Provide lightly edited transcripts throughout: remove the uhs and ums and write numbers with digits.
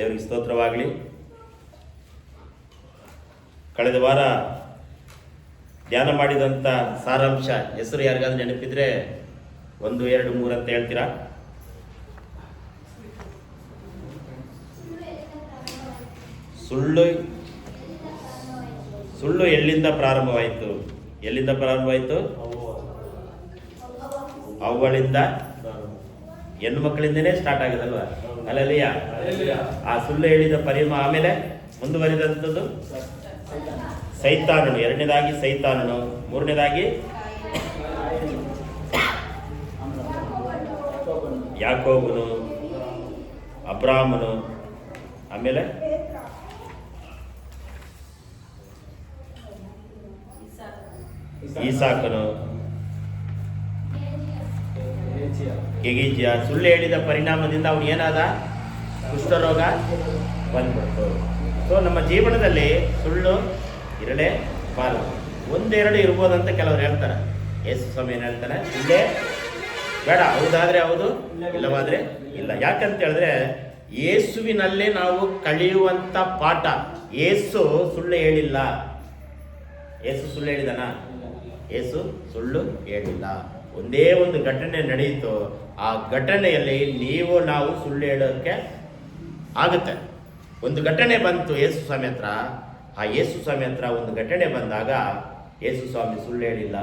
ದೇವರಿಗೆ ಸ್ತೋತ್ರವಾಗಲಿ. ಕಳೆದ ವಾರ ಧ್ಯಾನ ಮಾಡಿದಂಥ ಸಾರಾಂಶ ಹೆಸರು ಯಾರಿಗಾದ್ರೂ ನೆನಪಿದ್ರೆ 1, 2, 3 ಅಂತ ಹೇಳ್ತೀರಾ? ಸುಳ್ಳು ಎಲ್ಲಿಂದ ಪ್ರಾರಂಭವಾಯಿತು? ಅವುಗಳಿಂದ, ಹೆಣ್ಣು ಮಕ್ಕಳಿಂದನೇ ಸ್ಟಾರ್ಟ್ ಆಗೋದಲ್ವಾ? ಅಲ್ಲಲ್ಲಿಯ ಆ ಸುಳ್ಳು ಹೇಳಿದ ಪರಿಣಾಮ ಆಮೇಲೆ ಮುಂದುವರಿದಂಥದ್ದು ಸೈತಾನನು, ಎರಡನೇದಾಗಿ ಸೈತಾನನು, ಮೂರನೇದಾಗಿ ಯಾಕೋಬನು, ಅಬ್ರಾಮನು, ಆಮೇಲೆ ಈಸಾಕನು, ಗೆಗೀಜಿಯ. ಸುಳ್ಳು ಹೇಳಿದ ಪರಿಣಾಮದಿಂದ ಅವನು ಏನಾದ? ಕುಷ್ಠರೋಗ ಬಂದ್ಬಿಡ್ತು. ಸೊ ನಮ್ಮ ಜೀವನದಲ್ಲಿ ಸುಳ್ಳು ಇರಲೇ ಬಾರದು. 1, 2 ಇರ್ಬೋದಂತ ಕೆಲವರು ಹೇಳ್ತಾರೆ. ಯೇಸು ಸ್ವಾಮಿ ಏನು ಹೇಳ್ತಾನೆ? ಇಲ್ಲೇ ಬೇಡ, ಹೌದಾದ್ರೆ ಹೌದು, ಇಲ್ಲವಾದ್ರೆ ಇಲ್ಲ. ಯಾಕಂತ ಹೇಳಿದ್ರೆ ಯೇಸುವಿನಲ್ಲೇ ನಾವು ಕಳೆಯುವಂಥ ಪಾಠ. ಯೇಸು ಸುಳ್ಳು ಹೇಳಿಲ್ಲ. ಯೇಸು ಸುಳ್ಳು ಹೇಳಿದನ? ಯೇಸು ಸುಳ್ಳು ಹೇಳಿಲ್ಲ. ಒಂದೇ ಒಂದು ಘಟನೆ ನಡೆಯಿತು. ಆ ಘಟನೆಯಲ್ಲಿ ನಾವು ಸುಳ್ಳು ಹೇಳೋಕ್ಕೆ ಆಗುತ್ತೆ. ಒಂದು ಘಟನೆ ಬಂತು ಯೇಸು ಸ್ವಾಮಿ ಹತ್ರ. ಆ ಯೇಸು ಸ್ವಾಮಿ ಹತ್ರ ಒಂದು ಘಟನೆ ಬಂದಾಗ ಯೇಸು ಸ್ವಾಮಿ ಸುಳ್ಳು ಹೇಳಿಲ್ಲ.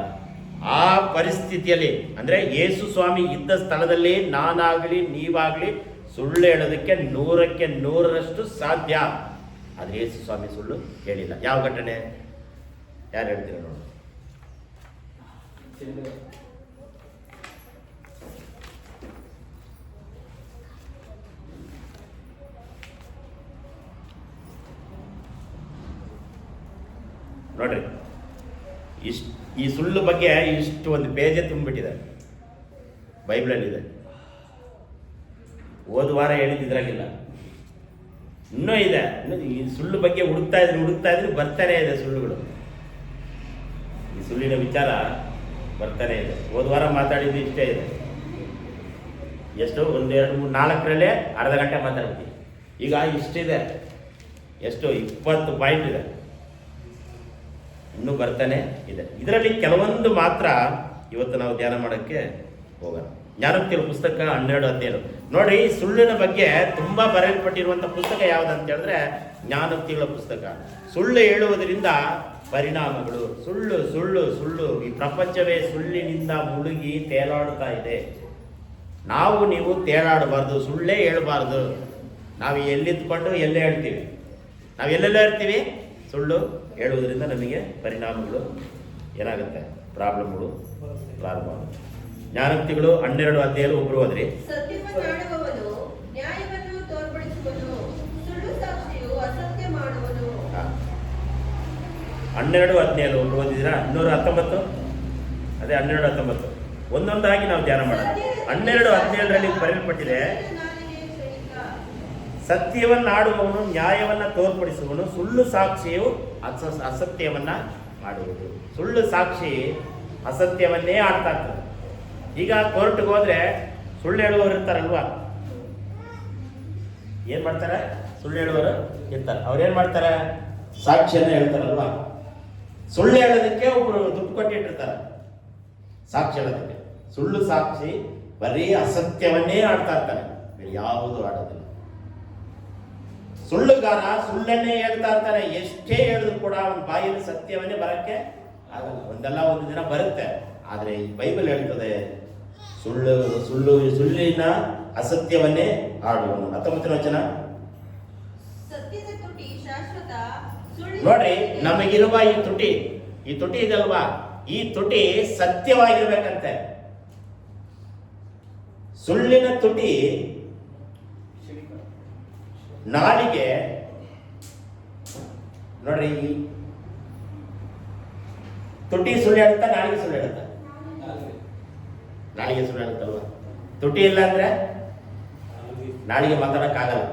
ಆ ಪರಿಸ್ಥಿತಿಯಲ್ಲಿ ಅಂದರೆ ಯೇಸು ಸ್ವಾಮಿ ಇದ್ದ ಸ್ಥಳದಲ್ಲಿ ನಾನಾಗಲಿ ನೀವಾಗಲಿ ಸುಳ್ಳು ಹೇಳೋದಕ್ಕೆ 100ಕ್ಕೆ 100ರಷ್ಟು ಸಾಧ್ಯ. ಆದರೆ ಯೇಸು ಸ್ವಾಮಿ ಸುಳ್ಳು ಹೇಳಿಲ್ಲ. ಯಾವ ಘಟನೆ? ಯಾರು ಹೇಳ್ತೀರ ನೋಡಿ? ನೋಡ್ರಿ, ಈ ಸುಳ್ಳು ಬಗ್ಗೆ ಇಷ್ಟು ಒಂದು ಪೇಜೇ ತುಂಬಿಬಿಟ್ಟಿದೆ, ಬೈಬಲಲ್ಲಿದೆ. ಹೋದ ವಾರ ಹೇಳಿದ್ದಿದ್ರಾಗಿಲ್ಲ, ಇನ್ನೂ ಇದೆ. ಈ ಸುಳ್ಳು ಬಗ್ಗೆ ಹುಡುಕ್ತಾ ಇದ್ರೆ ಬರ್ತಾನೆ ಇದೆ ಸುಳ್ಳುಗಳು. ಈ ಸುಳ್ಳಿನ ವಿಚಾರ ಬರ್ತಾನೆ ಇದೆ. ಹೋದ ವಾರ ಮಾತಾಡಿದ್ದು ಇಷ್ಟೇ ಇದೆ. ಎಷ್ಟು? 1, 2, 3, 4ರಲ್ಲೇ ಅರ್ಧ ಗಂಟೆ ಮಾತಾಡ್ತೀವಿ. ಈಗ ಇಷ್ಟಿದೆ. ಎಷ್ಟು? 20 ಪಾಯಿಂಟ್ ಇದೆ. ಇನ್ನೂ ಬರ್ತಾನೆ ಇದೆ. ಇದರಲ್ಲಿ ಕೆಲವೊಂದು ಮಾತ್ರ ಇವತ್ತು ನಾವು ಧ್ಯಾನ ಮಾಡೋಕ್ಕೆ ಹೋಗೋಣ. ಜ್ಞಾನೋಕ್ತಿಗಳ ಪುಸ್ತಕ 12 ಅಧ್ಯಾಯ ನೋಡಿ. ಸುಳ್ಳಿನ ಬಗ್ಗೆ ತುಂಬ ಬರೆಯಲ್ಪಟ್ಟಿರುವಂಥ ಪುಸ್ತಕ ಯಾವುದಂತ ಹೇಳಿದ್ರೆ ಜ್ಞಾನೋಕ್ತಿಗಳ ಪುಸ್ತಕ. ಸುಳ್ಳು ಹೇಳುವುದರಿಂದ ಪರಿಣಾಮಗಳು. ಸುಳ್ಳು ಸುಳ್ಳು ಸುಳ್ಳು. ಈ ಪ್ರಪಂಚವೇ ಸುಳ್ಳಿನಿಂದ ಮುಳುಗಿ ತೇಲಾಡ್ತಾ ಇದೆ. ನೀವು ತೇಲಾಡಬಾರ್ದು, ಸುಳ್ಳೇ ಹೇಳಬಾರ್ದು. ನಾವು ಎಲ್ಲಿದ್ದುಕೊಂಡು ಎಲ್ಲೇ ಹೇಳ್ತೀವಿ, ನಾವು ಎಲ್ಲೆಲ್ಲ ಇರ್ತೀವಿ. ಸುಳ್ಳು ಹೇಳುವುದರಿಂದ ನಮಗೆ ಪರಿಣಾಮಗಳು ಏನಾಗುತ್ತೆ? ಪ್ರಾಬ್ಲಮ್ಗಳು ಪ್ರಾರಂಭ. ಜ್ಞಾನೋಕ್ತಿಗಳು 12 ಅಧ್ಯಾಯ ಒಬ್ಬರು ಹೋದ್ರಿ. 12:17 ಒಬ್ರು ಓದಿದ್ದೀರಾ? 219. ಅದೇ 12:19 ಒಂದೊಂದಾಗಿ ನಾವು ಧ್ಯಾನ ಮಾಡೋಣ. 12:17ರಲ್ಲಿ ಬರೆಯಲ್ಪಟ್ಟಿದೆ, ಸತ್ಯವನ್ನಾಡುವವನು ನ್ಯಾಯವನ್ನು ತೋರ್ಪಡಿಸುವನು, ಸುಳ್ಳು ಸಾಕ್ಷಿಯು ಅಸತ್ಯವನ್ನ ಮಾಡುವುದು. ಸುಳ್ಳು ಸಾಕ್ಷಿ ಅಸತ್ಯವನ್ನೇ ಆಡ್ತಾ ಇರ್ತಾರೆ. ಈಗ ಕೋರ್ಟ್ಗೆ ಹೋದ್ರೆ ಸುಳ್ಳು ಹೇಳುವವರು ಇರ್ತಾರಲ್ವಾ? ಏನ್ ಮಾಡ್ತಾರೆ? ಸುಳ್ಳು ಹೇಳುವವರು ಇರ್ತಾರೆ. ಅವ್ರೇನ್ ಮಾಡ್ತಾರೆ? ಸಾಕ್ಷಿಯನ್ನ ಹೇಳ್ತಾರಲ್ವಾ? ಸುಳ್ಳು ಹೇಳೋದಕ್ಕೆ ಒಬ್ರು ದುಡ್ಡು ಕೊಟ್ಟಿಟ್ಟಿರ್ತಾರೆ ಸಾಕ್ಷಿ ಹೇಳೋದಕ್ಕೆ. ಸುಳ್ಳು ಸಾಕ್ಷಿ ಬರೀ ಅಸತ್ಯವನ್ನೇ ಆಡ್ತಾ ಇರ್ತಾನೆ, ಯಾವುದು ಆಡೋದಿಲ್ಲ. ಸುಳ್ಳುಗಾರ ಸುಳ್ಳನ್ನೇ ಹೇಳ್ತಾ ಇರ್ತಾನೆ. ಎಷ್ಟೇ ಹೇಳಿದ್ರು ಕೂಡ ಅವನ ಬಾಯಲ್ಲಿ ಸತ್ಯವನ್ನೇ ಬರಕ್ಕೆ ಆಗಲ್ಲ. ಒಂದಲ್ಲ ಒಂದು ದಿನ ಬರುತ್ತೆ. ಆದರೆ ಈ ಬೈಬಲ್ ಹೇಳ್ತದೆ ಸುಳ್ಳಿನ ಅಸತ್ಯವನ್ನೇ ಆಡುವನು. 19ನೇ ವಚನ ನೋಡ್ರಿ. ನಮಗಿರುವ ಈ ತುಟಿ ಇದಲ್ವಾ? ಈ ತುಟಿ ಸತ್ಯವಾಗಿರ್ಬೇಕಂತೆ. ಸುಳ್ಳಿನ ತುಟಿ ನಾಲಿಗೆ ನೋಡ್ರಿ. ತುಟಿ ಸುಳ್ಳು ಹೇಳುತ್ತಾ? ನಾಲಿಗೆ ಸುಳ್ಳು ಹೇಳುತ್ತಾ? ನಾಲಿಗೆ ಸುಳ್ಳು ಹೇಳುತ್ತಲ್ವ? ತುಟಿ ಇಲ್ಲ ಅಂದ್ರೆ ನಾಲಿಗೆ ಮಾತಾಡಕ್ಕಾಗಲ್ಲ.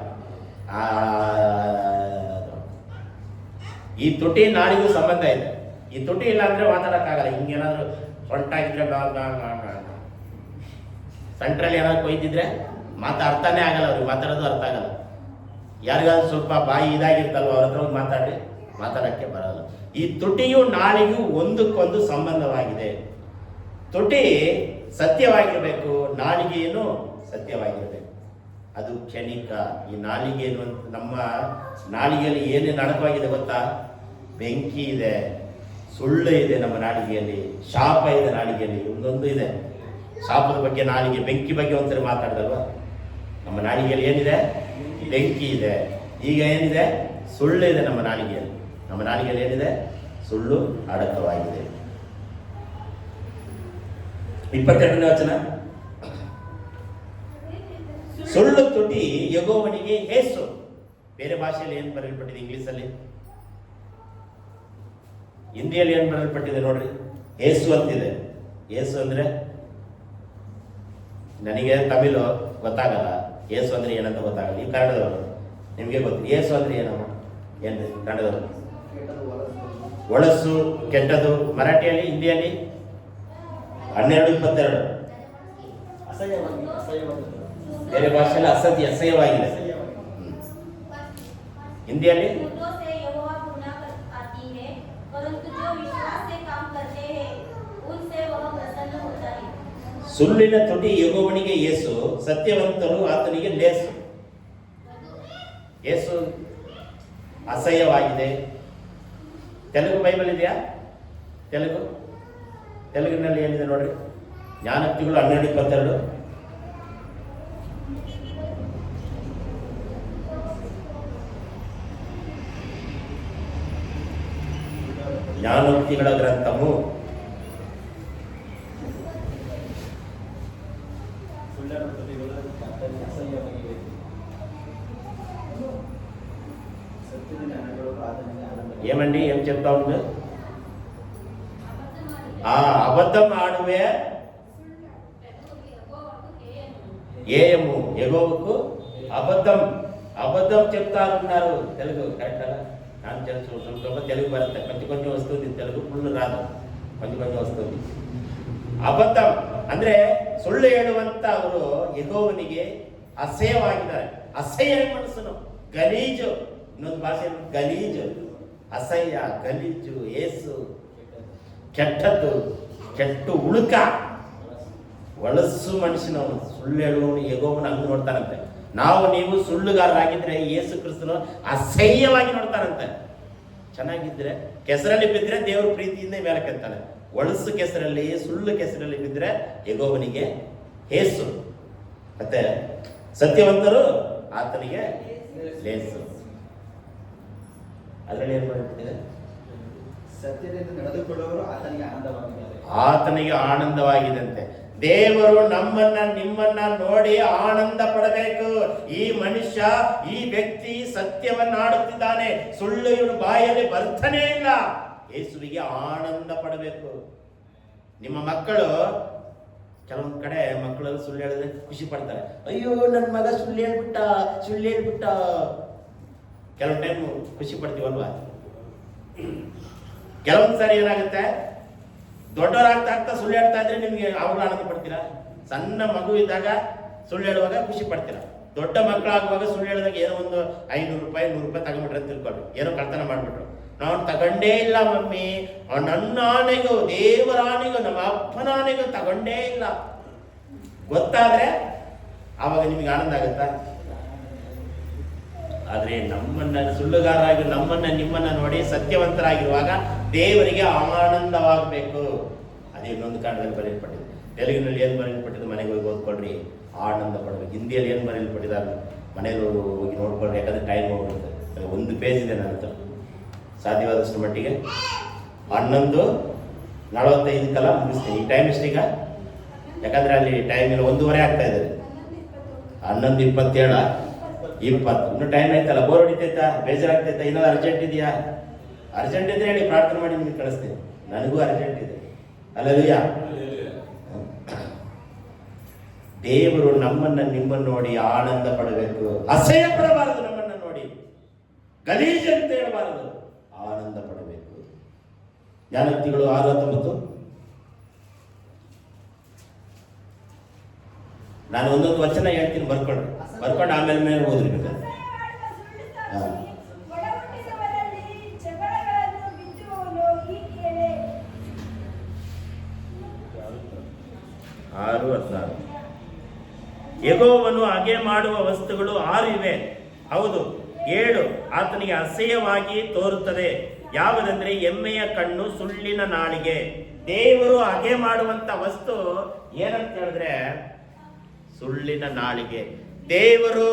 ಈ ತುಟಿ ನಾಲಿಗೂ ಸಂಬಂಧ ಇದೆ. ಈ ತುಟಿ ಇಲ್ಲ ಅಂದ್ರೆ ಮಾತಾಡಕ್ಕಾಗಲ್ಲ. ಹಿಂಗೇನಾದ್ರು ಸೊಂಟ ಆಗಿದ್ರೆ ಸೆಂಟ್ರಲ್ಲಿ ಏನಾದ್ರು ಕೊಯ್ದಿದ್ರೆ ಅರ್ಥನೇ ಆಗಲ್ಲ. ಅವ್ರಿಗೆ ಮಾತಾಡೋದು ಅರ್ಥ ಆಗಲ್ಲ. ಯಾರಿಗಾದ್ರೂ ಸ್ವಲ್ಪ ಬಾಯಿ ಇದಾಗಿರ್ತಲ್ವ ಅವ್ರ ಹತ್ರ ಹೋಗಿ ಮಾತಾಡಕ್ಕೆ ಬರಲ್ಲ. ಈ ತುಟಿಯು ನಾಲಿಗೂ ಒಂದಕ್ಕೊಂದು ಸಂಬಂಧವಾಗಿದೆ. ತುಟಿ ಸತ್ಯವಾಗಿರಬೇಕು, ನಾಲಿಗೆಯನ್ನು ಸತ್ಯವಾಗಿರಬೇಕು. ಅದು ಕ್ಷಣಿಕ. ಈ ನಾಲಿಗೆಯನ್ನು ನಮ್ಮ ನಾಲಿಗೆಯಲ್ಲಿ ಏನೇನು ಅಡಕವಾಗಿದೆ ಗೊತ್ತಾ? ಬೆಂಕಿ ಇದೆ, ಸುಳ್ಳು ಇದೆ ನಮ್ಮ ನಾಲಿಗೆಯಲ್ಲಿ, ಶಾಪ ಇದೆ ನಾಲಿಗೆಯಲ್ಲಿ. ಒಂದೊಂದು ಇದೆ. ಶಾಪದ ಬಗ್ಗೆ ನಾಲಿಗೆ, ಬೆಂಕಿ ಬಗ್ಗೆ ಒಂದ್ಸರಿ ಮಾತಾಡ್ದಲ್ವ? ನಮ್ಮ ನಾಲಿಗೆಯಲ್ಲಿ ಏನಿದೆ? ಬೆಂಕಿ ಇದೆ. ಈಗ ಏನಿದೆ? ಸುಳ್ಳು ಇದೆ ನಮ್ಮ ನಾಲಿಗೆಯಲ್ಲಿ. ನಮ್ಮ ನಾಲಿಗೆಯಲ್ಲಿ ಏನಿದೆ? ಸುಳ್ಳು ಅಡಕವಾಗಿದೆ. 22ನೇ ವಚನ, ಸುಳ್ಳು ತುಟಿ ಯೆಹೋವನಿಗೆ ಹೇಸು. ಬೇರೆ ಭಾಷೆಯಲ್ಲಿ ಏನು ಬರೆಯಲ್ಪಟ್ಟಿದೆ? ಇಂಗ್ಲಿಷಲ್ಲಿ, ಹಿಂದಿಯಲ್ಲಿ ಏನು ಬರೆಯಲ್ಪಟ್ಟಿದೆ ನೋಡ್ರಿ? ಏಸು ಅಂತಿದೆ. ಏಸು ಅಂದ್ರೆ ನನಗೆ ತಮಿಳು ಗೊತ್ತಾಗಲ್ಲ, ಏಸು ಅಂದ್ರೆ ಏನಂತ ಗೊತ್ತಾಗಲ್ಲ. ನೀವು ಕನ್ನಡದವರು, ನಿಮಗೆ ಗೊತ್ತು. ಏಸು ಅಂದ್ರೆ ಏನಮ್ಮ? ಏನ್ರಿ ಕನ್ನಡದವರು? ಒಳಸು, ಕೆಟ್ಟದು. ಮರಾಠಿಯಲ್ಲಿ, ಹಿಂದಿಯಲ್ಲಿ 12:22. ಬೇರೆ ಭಾಷೆಯಲ್ಲಿ ಅಸಹ್ಯವಾಗಿದೆ. ಹಿಂದಿಯಲ್ಲಿ ಸುಳ್ಳಿನ ತುಟಿ ಯೆಹೋವನಿಗೆ ಏಸು, ಸತ್ಯವಂತರು ಆತನಿಗೆ ಲೇಸು. ಏಸು ಅಸಹ್ಯವಾಗಿದೆ. ತೆಲುಗು ಬೈಬಲ್ ಇದೆಯಾ? ತೆಲುಗಿನಲ್ಲಿ ಏನಿದೆ ನೋಡ್ರಿ? ಜ್ಞಾನೋಕ್ತಿಗಳು 12:22. ಜ್ಞಾನೋಕ್ತಿಗಳ ಗ್ರಂಥವು ఏమండి ఏం చెప్తా ఉంది? అబద్ధం ఆడువే ఏయము యెహోవాకు అబద్ధం చెప్తారున్నారు. తెలుగు కరెక్టా? ನಾನು ಸ್ವಲ್ಪ తెలుగు ಬರುತ್ತೆ, ಕೊಂಚ ವಸ್ತುಂది. తెలుగు ಫುಲ್ ರಾದು, ಕೊಂಚ ವಸ್ತುಂది. ಅಬದ್ಧಂ ಅಂದ್ರೆ ಸುಳ್ಳು ಹೇಳುವಂತ ಅವರು ಯೆಹೋವನಿಗೆ ಅಸಹ್ಯವಾಗಿದ್ದಾರೆ. ಅಸಹ್ಯ ಮನಸ್ಸನು, ಗಲೀಜು. ಇನ್ನೊಂದು ಭಾಷೆಯಲ್ಲಿ ಗಲೀಜು, ಅಸಹ್ಯ, ಗಲೀಜು. ಏಸು ಕೆಟ್ಟದ್ದು, ಕೆಟ್ಟು ಉಳುಕ, ಒಳಸು ಮನುಷ್ಯನವನು. ಸುಳ್ಳು ಹೇಳುವವನು ಯೆಹೋವನ ಹಂಗೆ ನೋಡ್ತಾರಂತೆ. ನೀವು ಸುಳ್ಳುಗಾರರಾಗಿದ್ರೆ ಯೇಸು ಕ್ರಿಸ್ತನು ಅಸಹ್ಯವಾಗಿ ನೋಡ್ತಾರಂತೆ. ಚೆನ್ನಾಗಿದ್ರೆ, ಕೆಸರಲ್ಲಿ ಬಿದ್ದರೆ ದೇವರು ಪ್ರೀತಿಯಿಂದ ಮೇಲಕ್ಕೆತ್ತಾನೆ. ಒಳಸು ಕೆಸರಲ್ಲಿ, ಸುಳ್ಳು ಕೆಸರಲ್ಲಿ ಬಿದ್ದರೆ ಯೆಹೋವನಿಗೆ ಹೇಸು. ಮತ್ತೆ ಸತ್ಯವಂತರು ಆತನಿಗೆ ಲೇಸು. ಅದರಲ್ಲಿ ಏನು ಮಾಡಿಬಿಟ್ಟಿದೆ? ಸತ್ಯದಿಂದ ನಡೆದುಕೊಳ್ಳುವವರು ಆತನಿಗೆ ಆನಂದವಾಗಿದಂತೆ. ದೇವರು ನಿಮ್ಮನ್ನ ನೋಡಿ ಆನಂದ ಪಡಬೇಕು. ಈ ಮನುಷ್ಯ, ಈ ವ್ಯಕ್ತಿ ಸತ್ಯವನ್ನಾಡುತ್ತಿದ್ದಾನೆ, ಸುಳ್ಳು ಇವನು ಬಾಯಲ್ಲಿ ಬರ್ತಾನೇ ಇಲ್ಲ. ಯೇಸುವಿಗೆ ಆನಂದ ಪಡಬೇಕು. ನಿಮ್ಮ ಮಕ್ಕಳು, ಕೆಲವೊಂದು ಕಡೆ ಮಕ್ಕಳು ಸುಳ್ಳು ಹೇಳಿದ್ರೆ ಖುಷಿ ಪಡ್ತಾರೆ. ಅಯ್ಯೋ ನನ್ನ ಮಗ ಸುಳ್ಳು ಹೇಳ್ಬಿಟ್ಟ. ಕೆಲವೊಂದು ಟೈಮ್ ಖುಷಿ ಪಡ್ತೀವಲ್ವಾ? ಕೆಲವೊಂದು ಸಾರಿ ಏನಾಗುತ್ತೆ, ದೊಡ್ಡವರಾಗ್ತಾ ಸುಳ್ಳು ಹೇಳ್ತಾ ಇದ್ರೆ ನಿಮ್ಗೆ ಅವ್ರು ಆನಂದ ಪಡ್ತೀರಾ? ಸಣ್ಣ ಮಗು ಇದ್ದಾಗ ಸುಳ್ಳು ಹೇಳುವಾಗ ಖುಷಿ ಪಡ್ತೀರಾ? ದೊಡ್ಡ ಮಕ್ಕಳಾಗುವಾಗ ಸುಳ್ಳು ಹೇಳಿದಾಗ ಏನೋ ಒಂದು 500 ರೂಪಾಯಿ 100 ರೂಪಾಯಿ ತಗೊಂಡ್ಬಿಟ್ರೆ ಅಂತ ತಿಳ್ಕೊಳ್ರಿ, ಏನೋ ಕಳ್ತನ ಮಾಡ್ಬಿಟ್ರು. ನಾವು ತಗೊಂಡೇ ಇಲ್ಲ ಮಮ್ಮಿ, ನನ್ನ ಆನೆಗೂ, ದೇವರ ಆನೆಗೂ, ನಮ್ಮ ಅಪ್ಪನ ಆನೆಗೂ ತಗೊಂಡೇ ಇಲ್ಲ ಗೊತ್ತಾದ್ರೆ ಆವಾಗ ನಿಮಗೆ ಆನಂದ ಆಗುತ್ತಾ? ಆದ್ರೆ ನಮ್ಮನ್ನ ಸುಳ್ಳುಗಾರರಾಗಿ ನಿಮ್ಮನ್ನ ನೋಡಿ ಸತ್ಯವಂತರಾಗಿರುವಾಗ ದೇವರಿಗೆ ಆನಂದವಾಗಬೇಕು. ಅದೇ ಇನ್ನೊಂದು ಕಾರಣದಲ್ಲಿ ಬರೆಯಲ್ಪಟ್ಟಿದೆ. ತೆಲುಗಿನಲ್ಲಿ ಏನು ಬರೆಯಲ್ಪಟ್ಟಿದೆ? ಮನೆಗೆ ಹೋಗಿ ಓದ್ಕೊಳ್ರಿ, ಆನಂದ ಪಡಬೇಕು. ಹಿಂದಿಯಲ್ಲಿ ಏನು ಬರೆಯಲ್ಪಟ್ಟಿದ್ದಾರೆ? ಮನೆಗೆ ಹೋಗಿ ನೋಡ್ಕೊಳ್ರಿ, ಯಾಕಂದ್ರೆ ಟೈಮ್ ಹೋಗ್ಬಿಡುತ್ತೆ. 1 ಪೇಜ್ ಇದೆ ನನ್ನ ಹತ್ರ. ಸಾಧ್ಯವಾದಷ್ಟು ಮಟ್ಟಿಗೆ 11:45 ಮುಗಿಸ್ತೀನಿ. ಈ ಟೈಮ್ ಎಷ್ಟೀಗ? ಯಾಕಂದ್ರೆ ಅಲ್ಲಿ ಟೈಮ್ ಇಲ್ಲ, 1:15 ಆಗ್ತಾ ಇದೆ. 11:27, 20 ಇನ್ನೂ ಟೈಮ್ ಆಯ್ತಲ್ಲ. ಬೋರ್ ಹೊಡಿತೈತಾ? ಬೇಜಾರಾಗ್ತೈತಾ? ಏನಾದ್ರು ಅರ್ಜೆಂಟ್ ಇದೆಯಾ? ಅರ್ಜೆಂಟ್ ಇದ್ರೆ ಹೇಳಿ, ಪ್ರಾರ್ಥನೆ ಮಾಡಿ ನಿಮ್ಗೆ ಕಳಿಸ್ತೀನಿ. ನನಗೂ ಅರ್ಜೆಂಟ್ ಇದೆ. ಅಲ್ಲಲ್ಯಾ? ದೇವರು ನಿಮ್ಮನ್ನು ನೋಡಿ ಆನಂದ ಪಡಬೇಕು. ಅಸಹ್ಯ ಪಡಬಾರದು. ನಮ್ಮನ್ನ ನೋಡಿ ಗಲೀಜು ಅಂತ ಹೇಳಬಾರದು, ಆನಂದ ಪಡಬೇಕು. ಜ್ಞಾನೋಕ್ತಿಗಳು 6:19. ನಾನು ಒಂದೊಂದು ವಚನ ಹೇಳ್ತೀನಿ, ಬರ್ಕೊಂಡು ಆಮೇಲೆ ಓದ್ರಿ. ಒಳಹುಟ್ಟಿದವರಲ್ಲಿ ಜಗಳಗಳನ್ನು ಬಿತ್ತುವವನು ಹೀಗೆಯೇ. 6:16 ಯೆಹೋವನು ಹಾಗೆ ಮಾಡುವ ವಸ್ತುಗಳು 6 ಇವೆ. ಹೌದು, 7 ಆತನಿಗೆ ಅಸಹ್ಯವಾಗಿ ತೋರುತ್ತದೆ. ಯಾವುದಂದ್ರೆ ಎಮ್ಮೆಯ ಕಣ್ಣು, ಸುಳ್ಳಿನ ನಾಲಿಗೆ. ದೇವರು ಹಾಗೆ ಮಾಡುವಂತ ವಸ್ತು ಏನಂತ ಹೇಳಿದ್ರೆ ಸುಳ್ಳಿನ ನಾಲಿಗೆ. ದೇವರು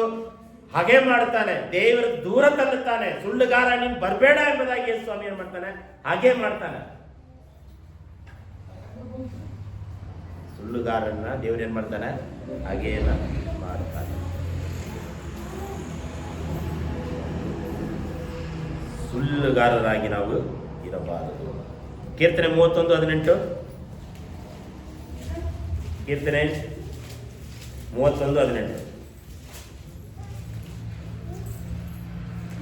ಹಾಗೆ ಮಾಡ್ತಾನೆ, ದೇವರು ದೂರ ತಳ್ಳುತ್ತಾನೆ. ಸುಳ್ಳುಗಾರ ನೀನು ಬರಬೇಡ ಎಂಬುದಾಗಿ ಯೇಸು ಸ್ವಾಮಿ ಏನ್ ಮಾಡ್ತಾನೆ? ಹಾಗೆ ಮಾಡ್ತಾನೆ. ಸುಳ್ಳುಗಾರನ್ನ ದೇವ್ರು ಏನ್ ಮಾಡ್ತಾನೆ? ಹಾಗೇನ ಮಾಡ್ತಾನೆ. ಸುಳ್ಳುಗಾರರಾಗಿ ನಾವು ಇರಬಾರದು. ಕೀರ್ತನೆ 31:18. ಕೀರ್ತನೆ 31:18.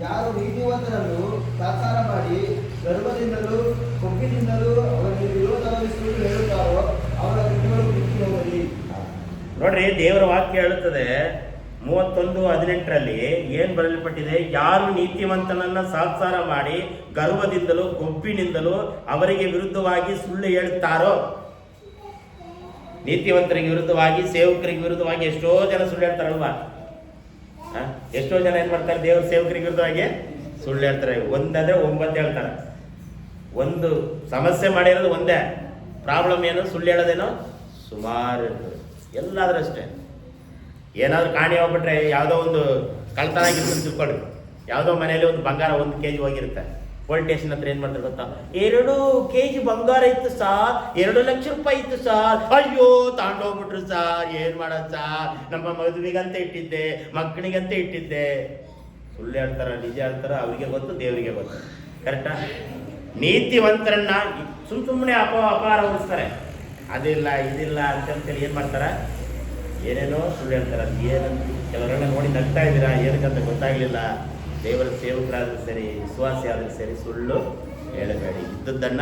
ಯಾರು ನೀತಿವಂತರನ್ನು ತಾತ್ಸಾರ ಮಾಡಿ ಗರ್ವದಿಂದಲೂ ಕೊಬ್ಬಿನಿಂದಲೂ ಅವರಿಗೆ ವಿರೋಧವಾಗಿ ಸುಳ್ಳು ಹೇಳುತ್ತಾರೋ ಅವರ ಕೃತಿಗಳು ಬಿಟ್ಟು ಹೋಗಲಿ. ನೋಡ್ರಿ, ದೇವರ ವಾಕ್ಯ ಹೇಳುತ್ತದೆ 31:18 ಏನ್ ಬರೆಯಲ್ಪಟ್ಟಿದೆ? ಯಾರು ನೀತಿವಂತನನ್ನ ಸಾತ್ಸಾರ ಮಾಡಿ ಗರ್ವದಿಂದಲೂ ಕೊಬ್ಬಿನಿಂದಲೂ ಅವರಿಗೆ ವಿರುದ್ಧವಾಗಿ ಸುಳ್ಳು ಹೇಳುತ್ತಾರೋ. ನೀತಿವಂತರಿಗೆ ವಿರುದ್ಧವಾಗಿ, ಸೇವಕರಿಗೆ ವಿರುದ್ಧವಾಗಿ ಎಷ್ಟೋ ಜನ ಸುಳ್ಳು ಹೇಳ್ತಾರಲ್ವಾ? ಎಷ್ಟೋ ಜನ ಏನ್ ಮಾಡ್ತಾರೆ? ದೇವ್ರ ಸೇವಕರಿಗೆ ವಿರುದ್ಧವಾಗಿ ಸುಳ್ಳು ಹೇಳ್ತಾರೆ. ಒಂದಂದ್ರೆ 9 ಹೇಳ್ತಾರೆ. ಒಂದು ಸಮಸ್ಯೆ ಮಾಡಿರೋದು ಒಂದೇ. ಪ್ರಾಬ್ಲಮ್ ಏನು? ಸುಳ್ಳು ಹೇಳೋದೇನೋ ಸುಮಾರು ಇರ್ತದೆ. ಎಲ್ಲಾದ್ರೂ ಅಷ್ಟೇ. ಏನಾದ್ರೂ ಕಾಣಿ ಹೋಗ್ಬಿಟ್ರೆ, ಯಾವುದೋ ಒಂದು ಕಳ್ತನ ಆಗಿರ್ತೀನಿ ತಿಳ್ಕೊಳ್ಳಿ. ಯಾವುದೋ ಮನೆಯಲ್ಲಿ ಒಂದು ಬಂಗಾರ 1 kg ಹೋಗಿರುತ್ತೆ. ಪೊಲೀಸ್ ಸ್ಟೇಷನ್ ಹತ್ರ ಏನ್ ಮಾಡ್ತಾರೆ ಗೊತ್ತಾ? 2 kg ಬಂಗಾರ ಇತ್ತು ಸಾರ್, 2 ಲಕ್ಷ ರೂಪಾಯಿ ಇತ್ತು ಸಾರ್. ಅಯ್ಯೋ, ತಗೊಂಡೋಗ್ಬಿಟ್ರು ಸಾರ್, ಏನ್ ಮಾಡೋದು ಸಾರ್? ನಮ್ಮ ಮದುವೆಗಂತ ಇಟ್ಟಿದ್ದೆ, ಮಕ್ಕಳಿಗಂತ ಇಟ್ಟಿದ್ದೆ. ಸುಳ್ಳು ಹೇಳ್ತಾರ, ನಿಜ ಹೇಳ್ತಾರ, ಅವರಿಗೆ ಗೊತ್ತು, ದೇವರಿಗೆ ಗೊತ್ತು. ಕರೆಕ್ಟಾ? ನೀತಿವಂತರನ್ನ ಸುಮ್ಮನೆ ಅಪಾರ ಉಳಿಸ್ತಾರೆ. ಅದಿಲ್ಲ ಇದಿಲ್ಲ ಅಂತೇಳಿ ಏನ್ ಮಾಡ್ತಾರ? ಏನೇನೋ ಸುಳ್ಳು ಹೇಳ್ತಾರ. ಏನಂತ ಕೆಲವರೆಲ್ಲ ನೋಡಿ ನಗ್ತಾ ಇದ್ದೀರಾ, ಏನಕ್ಕಂತ ಗೊತ್ತಾಗ್ಲಿಲ್ಲ. ದೇವರ ಸೇವಕರಾದ್ರೂ ಸರಿ, ವಿಶ್ವಾಸಿ ಆದ್ರೂ ಸರಿ, ಸುಳ್ಳು ಹೇಳಬೇಡಿ. ಇದ್ದದ್ದನ್ನ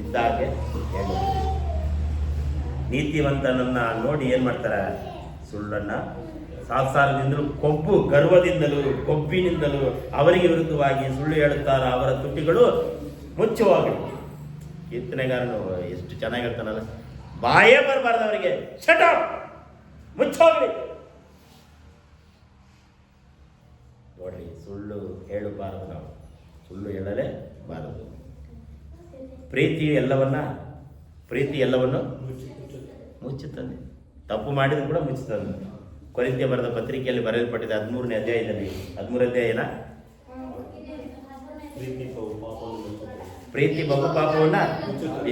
ಇದ್ದಾಗೆ ಹೇಳಬೇಡಿ. ನೀತಿವಂತನನ್ನ ನೋಡಿ ಏನ್ ಮಾಡ್ತಾರ? ಸುಳ್ಳನ್ನ ಸಾತ್ಸಾರದಿಂದಲೂ ಕೊಬ್ಬು, ಗರ್ವದಿಂದಲೂ ಕೊಬ್ಬಿನಿಂದಲೂ ಅವರಿಗೆ ವಿರುದ್ಧವಾಗಿ ಸುಳ್ಳು ಹೇಳುತ್ತಾರ. ಅವರ ತುಟಿಗಳು ಮುಚ್ಚುವಾಗಲಿ. ಕೀರ್ತನೆಗಾರನು ಎಷ್ಟು ಚೆನ್ನಾಗಿ ಹೇಳ್ತಾನಲ್ಲ, ಬಾಯೇ ಬರಬಾರ್ದು ಅವರಿಗೆ. ಶಟ್ ಅಪ್, ಮುಚ್ಚೋಗ್ಲಿ. ನೋಡ್ರಿ, ಸುಳ್ಳು ಹೇಳಬಾರದು. ನಾವು ಸುಳ್ಳು ಹೇಳಲೇ ಬಾರದು. ಪ್ರೀತಿ ಎಲ್ಲವನ್ನು ಮುಚ್ಚುತ್ತದೆ. ತಪ್ಪು ಮಾಡಿದ್ರು ಕೂಡ ಮುಚ್ಚುತ್ತದೆ. ಕೊರಿಂಥ್ಯ ಬರೆದ ಪತ್ರಿಕೆಯಲ್ಲಿ ಬರೆಯಲ್ಪಟ್ಟಿದೆ 13ನೇ ಅಧ್ಯಾಯದಲ್ಲಿ. 13ನೇ ಅಧ್ಯಾಯನ ಪ್ರೀತಿ ಬಹು ಪಾಪವನ್ನ,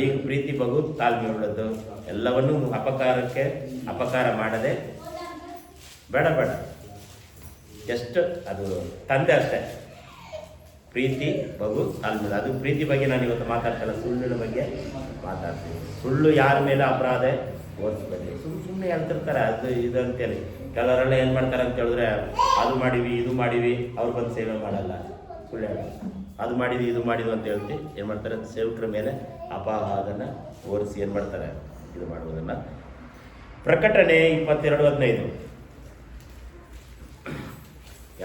ಈಗ ಪ್ರೀತಿ ಬಹು ತಾಳ್ಮೆ ಉಳ್ಳದ್ದು. ಎಲ್ಲವನ್ನೂ ಅಪಕಾರ ಮಾಡದೆ ಬೇಡ ಜಸ್ಟ್ ಅದು ತಂದೆ ಅಷ್ಟೇ. ಪ್ರೀತಿ ಬಹು ತಾಳ್ಮೆ. ಅದು ಪ್ರೀತಿ ಬಗ್ಗೆ ನಾನು ಇವತ್ತು ಮಾತಾಡ್ತಲ್ಲ, ಸುಳ್ಳಿನ ಬಗ್ಗೆ ಮಾತಾಡ್ತೀನಿ. ಸುಳ್ಳು ಯಾರ ಮೇಲೆ ಅಪರಾಧ ಓದಿಸ್ಬೇಡಿ. ಸುಮ್ಮನೆ ಹೇಳ್ತಿರ್ತಾರೆ ಅದು ಇದು ಅಂತೇಳಿ. ಕೆಲವರೆಲ್ಲ ಏನು ಮಾಡ್ತಾರೆ ಅಂತ ಹೇಳಿದ್ರೆ, ಅದು ಮಾಡಿವಿ ಇದು ಮಾಡಿವಿ, ಅವ್ರು ಬಂದು ಸೇವೆ ಮಾಡಲ್ಲ. ಸುಳ್ಳು ಹೇಳಲ್ಲ. ಅದು ಮಾಡಿದ್ವಿ ಇದು ಮಾಡಿದ್ವಿ ಅಂತ ಹೇಳ್ತಿ ಏನು ಮಾಡ್ತಾರೆ? ಸೇವಕರ ಮೇಲೆ ಅಪವಾದನ ಓರಿಸಿ ಏನು ಮಾಡ್ತಾರೆ? ಇದು ಮಾಡುವುದನ್ನ. ಪ್ರಕಟಣೆ 22:15.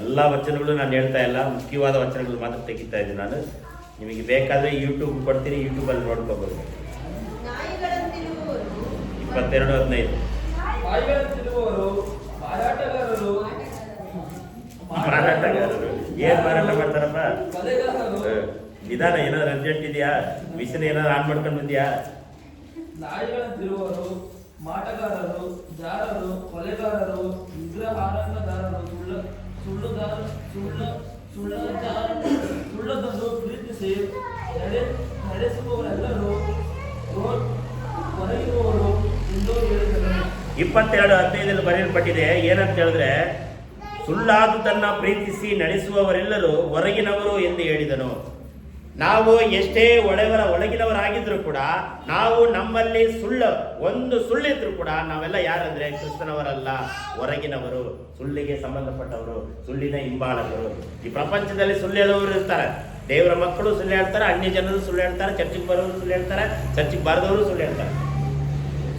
ಎಲ್ಲ ವಚನಗಳು ನಾನು ಹೇಳ್ತಾ ಇಲ್ಲ, ಮುಖ್ಯವಾದ ವಚನಗಳು ಮಾತ್ರ ತೆಗಿತಾ ಇದ್ದೀನಿ ನಾನು. ನಿಮಗೆ ಬೇಕಾದರೆ ಯೂಟ್ಯೂಬ್ ಕೊಡ್ತೀನಿ, ಯೂಟ್ಯೂಬಲ್ಲಿ ನೋಡ್ಕೋಬೋದು. 22:15. ಮಾರಾಟಗಾರರು ಏನ್ ಮಾರಾಟ ಮಾಡ್ತಾರಪ್ಪ? ನಿಧಾನ, ಏನಾದ್ರು ಅರ್ಜೆಂಟ್ ಇದೆಯಾ? ಮಿಷನ್ ಏನಾದ್ರು ಆನ್ ಮಾಡ್ಕೊಂಡು ಬಂದ್ಯಾ? ನಾಯಿಗಳಂತಿರುವರು, ಮಾಟಗಾರರು, ಜಾರರು, ಕೊಲೆಗಾರರು, ವಿಗ್ರಹಾರಾಧಕರು, ಸುಳ್ಳದನ್ನು ಪ್ರೀತಿಸಿ ನಡೆಸುವವರೆಲ್ಲರೂ ಹೊರಗಿರುವವರು ಎಂದು ಹೇಳಿದರು. 22:15 ಬರೆಯಲ್ಪಟ್ಟಿದೆ. ಏನಂತ ಹೇಳಿದ್ರೆ, ಸುಳ್ಳಾದುದನ್ನ ಪ್ರೀತಿಸಿ ನಡೆಸುವವರೆಲ್ಲರೂ ಹೊರಗಿನವರು ಎಂದು ಹೇಳಿದನು. ನಾವು ಎಷ್ಟೇ ಒಳಗಿನವರಾಗಿದ್ರು ಕೂಡ, ನಾವು ನಮ್ಮಲ್ಲಿ ಒಂದು ಸುಳ್ಳಿದ್ರು ಕೂಡ ನಾವೆಲ್ಲ ಯಾರಂದ್ರೆ ಕ್ರಿಸ್ತನವರಲ್ಲ, ಹೊರಗಿನವರು, ಸುಳ್ಳಿಗೆ ಸಂಬಂಧಪಟ್ಟವರು, ಸುಳ್ಳಿನ ಹಿಂಬಾಲಕರು. ಈ ಪ್ರಪಂಚದಲ್ಲಿ ಸುಳ್ಳು ಹೇಳುವವರು ಇರ್ತಾರೆ. ದೇವರ ಮಕ್ಕಳು ಸುಳ್ಳು ಹೇಳ್ತಾರೆ, ಅನ್ಯ ಜನರು ಸುಳ್ಳು ಹೇಳ್ತಾರೆ, ಚರ್ಚಿಗೆ ಬರೋರು ಸುಳ್ಳು ಹೇಳ್ತಾರೆ, ಚರ್ಚಿಗೆ ಬಾರದವರು ಸುಳ್ಳು ಹೇಳ್ತಾರೆ.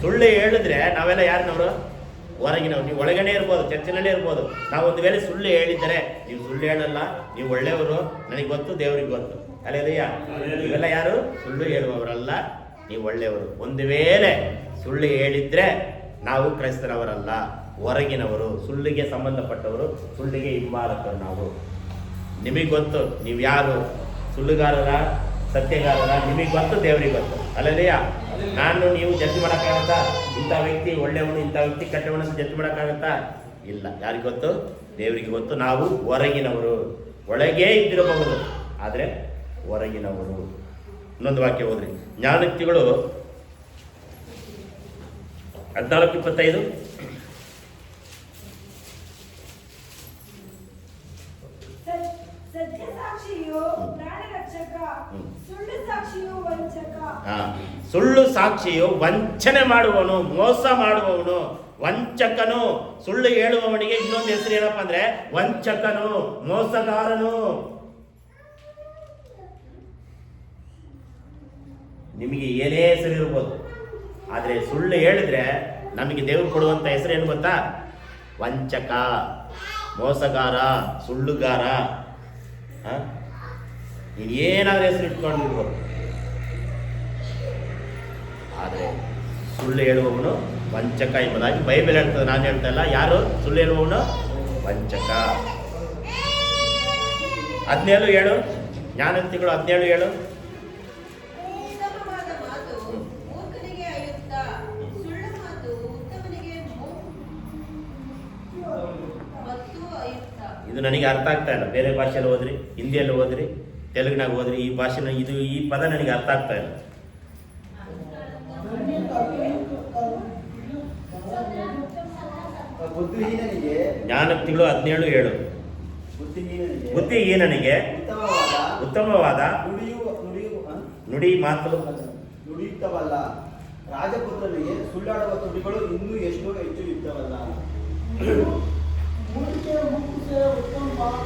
ಸುಳ್ಳು ಹೇಳಿದ್ರೆ ನಾವೆಲ್ಲ ಯಾರಿನವರು? ಹೊರಗಿನವರು. ನೀವು ಒಳಗಡೆ ಇರ್ಬೋದು, ಚರ್ಚಿನಲ್ಲೇ ಇರ್ಬೋದು. ನಾವು ಒಂದು ವೇಳೆ ಸುಳ್ಳು ಹೇಳಿದರೆ, ನೀವು ಸುಳ್ಳು ಹೇಳಲ್ಲ, ನೀವು ಒಳ್ಳೆಯವರು, ನನಗೆ ಗೊತ್ತು, ದೇವರಿಗೆ ಗೊತ್ತು. ಅಲ್ಲೇಲಯ್ಯ. ಇವೆಲ್ಲ ಯಾರು? ಸುಳ್ಳು ಹೇಳುವವರಲ್ಲ, ನೀವು ಒಳ್ಳೆಯವರು. ಒಂದು ವೇಳೆ ಸುಳ್ಳು ಹೇಳಿದ್ರೆ ನಾವು ಕ್ರೈಸ್ತರವರಲ್ಲ, ಹೊರಗಿನವರು, ಸುಳ್ಳಿಗೆ ಸಂಬಂಧಪಟ್ಟವರು, ಸುಳ್ಳಿಗೆ ಹಿಂಬಾಲಕರು ನಾವು. ನಿಮಗೆ ಗೊತ್ತು ನೀವು ಯಾರು, ಸುಳ್ಳುಗಾರರ ಸತ್ಯಗಾರರ, ನಿಮಗೆ ಗೊತ್ತು, ದೇವರಿಗೆ ಗೊತ್ತು. ಅಲ್ಲಯ್ಯ. ನಾನು ನೀವು ಜಡ್ಜ್ ಮಾಡೋಕ್ಕಾಗತ್ತಾ? ಇಂಥ ವ್ಯಕ್ತಿ ಒಳ್ಳೆಯವನು, ಇಂಥ ವ್ಯಕ್ತಿ ಕೆಟ್ಟವನು ಅಂತ ಜಡ್ಜ್ ಮಾಡೋಕ್ಕಾಗತ್ತಾ? ಇಲ್ಲ. ಯಾರಿಗೆ ಗೊತ್ತು? ದೇವರಿಗೆ ಗೊತ್ತು. ನಾವು ಹೊರಗಿನವರು, ಒಳಗೇ ಇದ್ದಿರಬಹುದು, ಆದರೆ ಹೊರಗಿನವರು. ಇನ್ನೊಂದು ವಾಕ್ಯ ಓದ್ರಿ. ಜ್ಞಾನೋಕ್ತಿಗಳು 14:25. ಸತ್ಯ ಸಾಕ್ಷಿಯು ಪ್ರಾಣರಕ್ಷಕ, ಸುಳ್ಳು ಸಾಕ್ಷಿಯು ವಂಚಕ. ಸುಳ್ಳು ಸಾಕ್ಷಿಯು ವಂಚನೆ ಮಾಡುವವನು, ಮೋಸ ಮಾಡುವವನು, ವಂಚಕನು. ಸುಳ್ಳು ಹೇಳುವವನಿಗೆ ಇನ್ನೊಂದು ಹೆಸರು ಏನಪ್ಪ ಅಂದ್ರೆ ವಂಚಕನು, ಮೋಸಗಾರನು. ನಿಮಗೆ ಏನೇ ಹೆಸರು ಇರ್ಬೋದು, ಆದರೆ ಸುಳ್ಳು ಹೇಳಿದ್ರೆ ನಮಗೆ ದೇವರು ಕೊಡುವಂಥ ಹೆಸರು ಏನು ಗೊತ್ತಾ? ವಂಚಕ, ಮೋಸಗಾರ, ಸುಳ್ಳುಗಾರ. ನೀನೇನಾದ್ರೂ ಹೆಸರು ಇಟ್ಕೊಂಡಿರ್ಬೋದು, ಆದರೆ ಸುಳ್ಳು ಹೇಳುವವನು ವಂಚಕ ಎಂಬುದಾಗಿ ಬೈಬಲ್ ಹೇಳ್ತದೆ. ನಾನು ಹೇಳ್ತಾ ಇಲ್ಲ. ಯಾರು ಸುಳ್ಳು ಹೇಳುವವನು? ವಂಚಕ. 17:7 ಜ್ಞಾನೋಕ್ತಿಗಳು 17:7. ಇದು ನನಗೆ ಅರ್ಥ ಆಗ್ತಾ ಇಲ್ಲ. ಬೇರೆ ಭಾಷೆಯಲ್ಲಿ ಹೋದ್ರಿ, ಹಿಂದಿಯಲ್ಲಿ ಹೋದ್ರಿ, ತೆಲುಗಿನಾಗ ಹೋದ್ರಿ, ಈ ಭಾಷೆನ ಈ ಪದ ನನಗೆ ಅರ್ಥ ಆಗ್ತಾ ಇಲ್ಲ. ಬುದ್ಧಿಹೀನನಿಗೆ ಜ್ಞಾನೋಕ್ತಿಗಳು 17:7. ಬುದ್ಧಿಹೀನನಿಗೆ ಉತ್ತಮವಾದ ನುಡಿ ಮಾತು ನುಡಿಯುತ್ತವಲ್ಲ, ರಾಜಪುತ್ರನಿಗೆ ಸುಳ್ಳಾಡುವ ತುಡಿಗಳು ಇನ್ನೂ ಎಷ್ಟೋ ಹೆಚ್ಚು ಯುಕ್ತವಲ್ಲ. मूर्खे मुख से उत्तम बात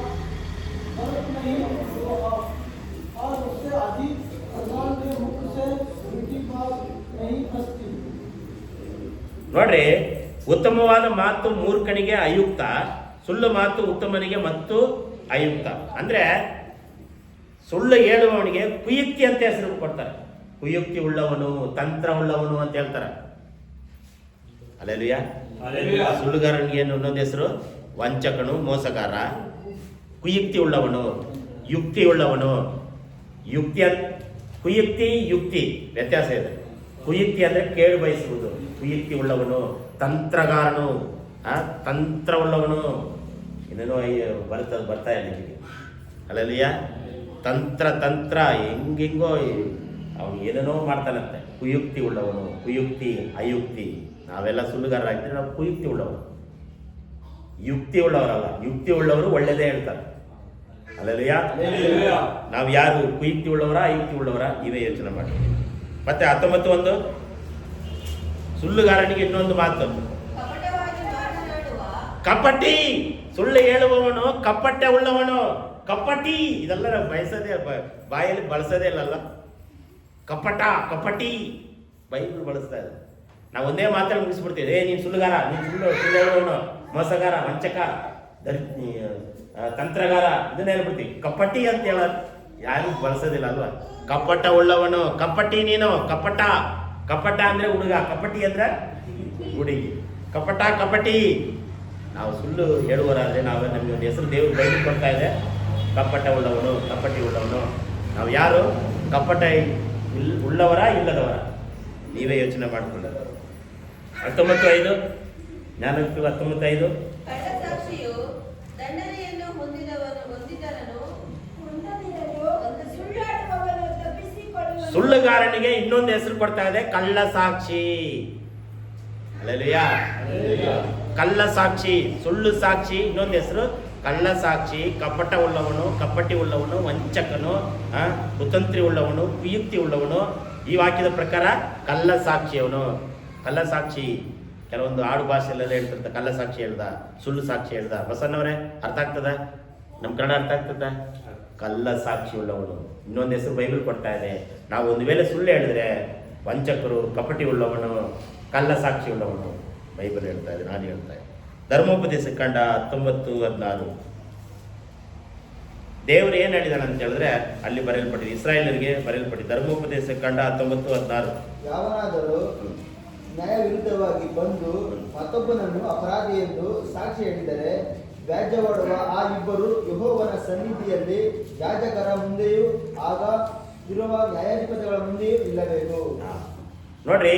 गलत नहीं और उससे अधिक अज्ञान के मुख से झूठी बात नहीं फंसती. ನೋಡ್ರಿ, ಉತ್ತಮವಾದ ಮಾತು ಮೂರ್ಖನಿಗೆ ಅಯುಕ್ತ, ಸುಳ್ಳು ಮಾತು ಉತ್ತಮನಿಗೆ ಮತ್ತು ಅಯುಕ್ತ. ಅಂದ್ರೆ ಸುಳ್ಳು ಹೇಳುವವನಿಗೆ ಕುಯುಕ್ತಿ ಅಂತ ಹೆಸರು ಕೊಡ್ತಾರೆ. ಕುಯುಕ್ತಿ ಉಳ್ಳವನು, ತಂತ್ರ ಉಳ್ಳವನು ಅಂತ ಹೇಳ್ತಾರೆ. ಅಲ್ಲೇಲುಯ್ಯ. ಸುಳ್ಳುಗಾರನಿಗೆ ಏನು ಅನ್ನೋದು ಹೆಸರು? ವಂಚಕನು, ಮೋಸಗಾರ. ಕುಯುಕ್ತಿ ಉಳ್ಳವನು, ಯುಕ್ತಿ ಉಳ್ಳವನು. ಕುಯುಕ್ತಿ ಯುಕ್ತಿ ವ್ಯತ್ಯಾಸ ಇದೆ. ಕುಯುಕ್ತಿ ಅಂದ್ರೆ ಕೇಳು ಬಯಸುವುದು. ಕುಯುಕ್ತಿ ಉಳ್ಳವನು ತಂತ್ರಗಾರನು, ತಂತ್ರ ಉಳ್ಳವನು. ಇನ್ನೇನೋ ಬರ್ತಾ ಇಲ್ಲ ನಿಮಗೆ. ಅಲ್ಲಲ್ಲಿಯ ತಂತ್ರ ಹೆಂಗೆಂಗೋ ಅವನು ಏನೇನೋ ಮಾಡ್ತಾನಂತೆ. ಕುಯುಕ್ತಿ ಉಳ್ಳವನು, ಕುಯುಕ್ತಿ, ಅಯುಕ್ತಿ. ನಾವೆಲ್ಲ ಸುಳ್ಳುಗಾರರಾಗಿದ್ರೆ ನಾವು ಕುಯುಕ್ತಿ ಉಳ್ಳವರು, ಯುಕ್ತಿ ಉಳ್ಳವರಲ್ಲ. ಯುಕ್ತಿ ಉಳ್ಳವರು ಒಳ್ಳೆಯದೇ ಹೇಳ್ತಾರೆ. ಅಲ್ಲಲ್ಲಿಯ. ನಾವು ಯಾರು ಕುಯುಕ್ತಿ ಉಳ್ಳವರ, ಅಯುಕ್ತಿ ಉಳ್ಳವರ? ಇವೇ ಯೋಚನೆ ಮಾಡಿ. ಮತ್ತೆ 19:1 ಸುಳ್ಳುಗಾರನಿಗೆ ಇನ್ನೊಂದು ಮಾತು, ಕಪಟಿ. ಸುಳ್ಳು ಹೇಳುವವನು ಕಪಟೆ ಉಳ್ಳವನು, ಕಪಟಿ. ಇದೆಲ್ಲ ನಾವು ಬಯಸೋದೇ, ಬಾಯಲ್ಲಿ ಬಳಸೋದೇ ಇಲ್ಲಲ್ಲ. ಕಪಟ, ಕಪಟಿ ಬೈಬಲ್ ಬಳಸ್ತಾ ಇದೆ. ನಾವು ಒಂದೇ ಮಾತಲ್ಲಿ ಮುಗಿಸ್ಬಿಡ್ತೀವಿ. ನೀನು ಸುಳ್ಳುಗಾರ, ನೀನು ಸುಳ್ಳು ಹೇಳುವವನು, ಮೋಸಗಾರ, ವಂಚಕ, ತಂತ್ರಗಾರ, ಇದನ್ನ ಹೇಳ್ಬಿಡ್ತೀವಿ. ಕಪಟಿ ಅಂತ ಹೇಳೋದು ಯಾರು ಬಳಸೋದಿಲ್ಲ ಅಲ್ವಾ? ಕಪಟ ಉಳ್ಳವನು, ಕಪಟಿ ನೀನು, ಕಪಟ. ಕಪಟ ಅಂದ್ರೆ ಹುಡುಗ, ಕಪಟಿ ಅಂದ್ರೆ ಹುಡುಗಿ. ಕಪಟ, ಕಪಟಿ. ನಾವು ಸುಳ್ಳು ಹೇಳುವರಾದ್ರೆ ನಮಗೆ ಒಂದು ಹೆಸರು ದೇವರು ಬೈಬಲ್ ಕೊಡ್ತಾ ಇದೆ. ಕಪಟ ಉಳ್ಳವನು, ಕಪಟಿ ಉಳ್ಳವನು. ನಾವು ಯಾರು? ಕಪಟ ಉಳ್ಳವರ, ಇಲ್ಲದವರ? ನೀವೇ ಯೋಚನೆ ಮಾಡಿಕೊಳ್ಳ. 19:5 ಜ್ಞಾನೋಕ್ತಿ 19:5 ಸುಳ್ಳುಗಾರನಿಗೆ ಇನ್ನೊಂದು ಹೆಸರು ಕೊಡ್ತಾ ಇದೆ, ಕಳ್ಳ ಸಾಕ್ಷಿ. ಅಲ್ಲೇಲುಯ್ಯ. ಕಳ್ಳ ಸಾಕ್ಷಿ, ಸುಳ್ಳು ಸಾಕ್ಷಿ ಇನ್ನೊಂದು ಹೆಸರು ಕಳ್ಳ ಸಾಕ್ಷಿ. ಕಪಟ ಉಳ್ಳವನು, ಕಪಟಿ ಉಳ್ಳವನು, ವಂಚಕನು, ಕುತಂತ್ರಿ ಉಳ್ಳವನು, ಕುಯುಕ್ತಿ ಉಳ್ಳವನು. ಈ ವಾಕ್ಯದ ಪ್ರಕಾರ ಕಳ್ಳ ಸಾಕ್ಷಿಯವನು. ಕಳ್ಳ ಸಾಕ್ಷಿ ಕೆಲವೊಂದು ಆಡು ಭಾಷೆಯಲ್ಲೆಲ್ಲ ಹೇಳ್ತಿರ್ತ. ಕಳ್ಳ ಸಾಕ್ಷಿ ಹೇಳ್ದ, ಸುಳ್ಳು ಸಾಕ್ಷಿ ಹೇಳ್ದ. ಬಸನ್ನವರೇ ಅರ್ಥ ಆಗ್ತದ? ನಮ್ಮ ಕನ್ನಡ ಅರ್ಥ ಆಗ್ತದ? ಕಳ್ಳ ಸಾಕ್ಷಿ ಉಳ್ಳವನು ಇನ್ನೊಂದು ಹೆಸರು ಬೈಬಲ್ ಕೊಡ್ತಾ ಇದೆ. ನಾವು ಒಂದು ವೇಳೆ ಸುಳ್ಳು ಹೇಳಿದ್ರೆ ವಂಚಕರು, ಕಪಟಿ ಉಳ್ಳವನು, ಕಳ್ಳ ಸಾಕ್ಷಿ ಉಳ್ಳವನು. ಬೈಬಲ್ ಹೇಳ್ತಾ ಇದೆ, ನಾನು ಹೇಳ್ತಾ ಇದ್ದೆ. ಧರ್ಮೋಪದೇಶ ಕಂಡ 19:16 ದೇವರು ಏನು ಹೇಳಿದಾನೆ ಅಂತ ಹೇಳಿದ್ರೆ ಅಲ್ಲಿ ಬರೆಯಲ್ಪಟ್ಟಿದೆ, ಇಸ್ರಾಯೇಲರಿಗೆ ಬರೆಯಲ್ಪಟ್ಟಿದೆ. ಧರ್ಮೋಪದೇಶ ಕಂಡ 19:16 ಯಾವನಾದರೂ ನ್ಯಾಯ ವಿರುದ್ಧವಾಗಿ ಬಂದು ಮತ್ತೊಬ್ಬನನ್ನು ಅಪರಾಧಿ ಎಂದು ಸಾಕ್ಷಿ ಹೇಳಿದರೆ ವ್ಯಾಜ್ಯವಾಡುವ ಆ ಇಬ್ಬರು ಯೆಹೋವನ ಸನ್ನಿಧಿಯಲ್ಲಿ ಯಾಜಕರ ಮುಂದೆಯೂ ಆಗ ಇರುವ ನ್ಯಾಯಾಧಿಪತಿಗಳ ಮುಂದೆಯೂ ಇಲ್ಲಬೇಕು. ನೋಡ್ರಿ,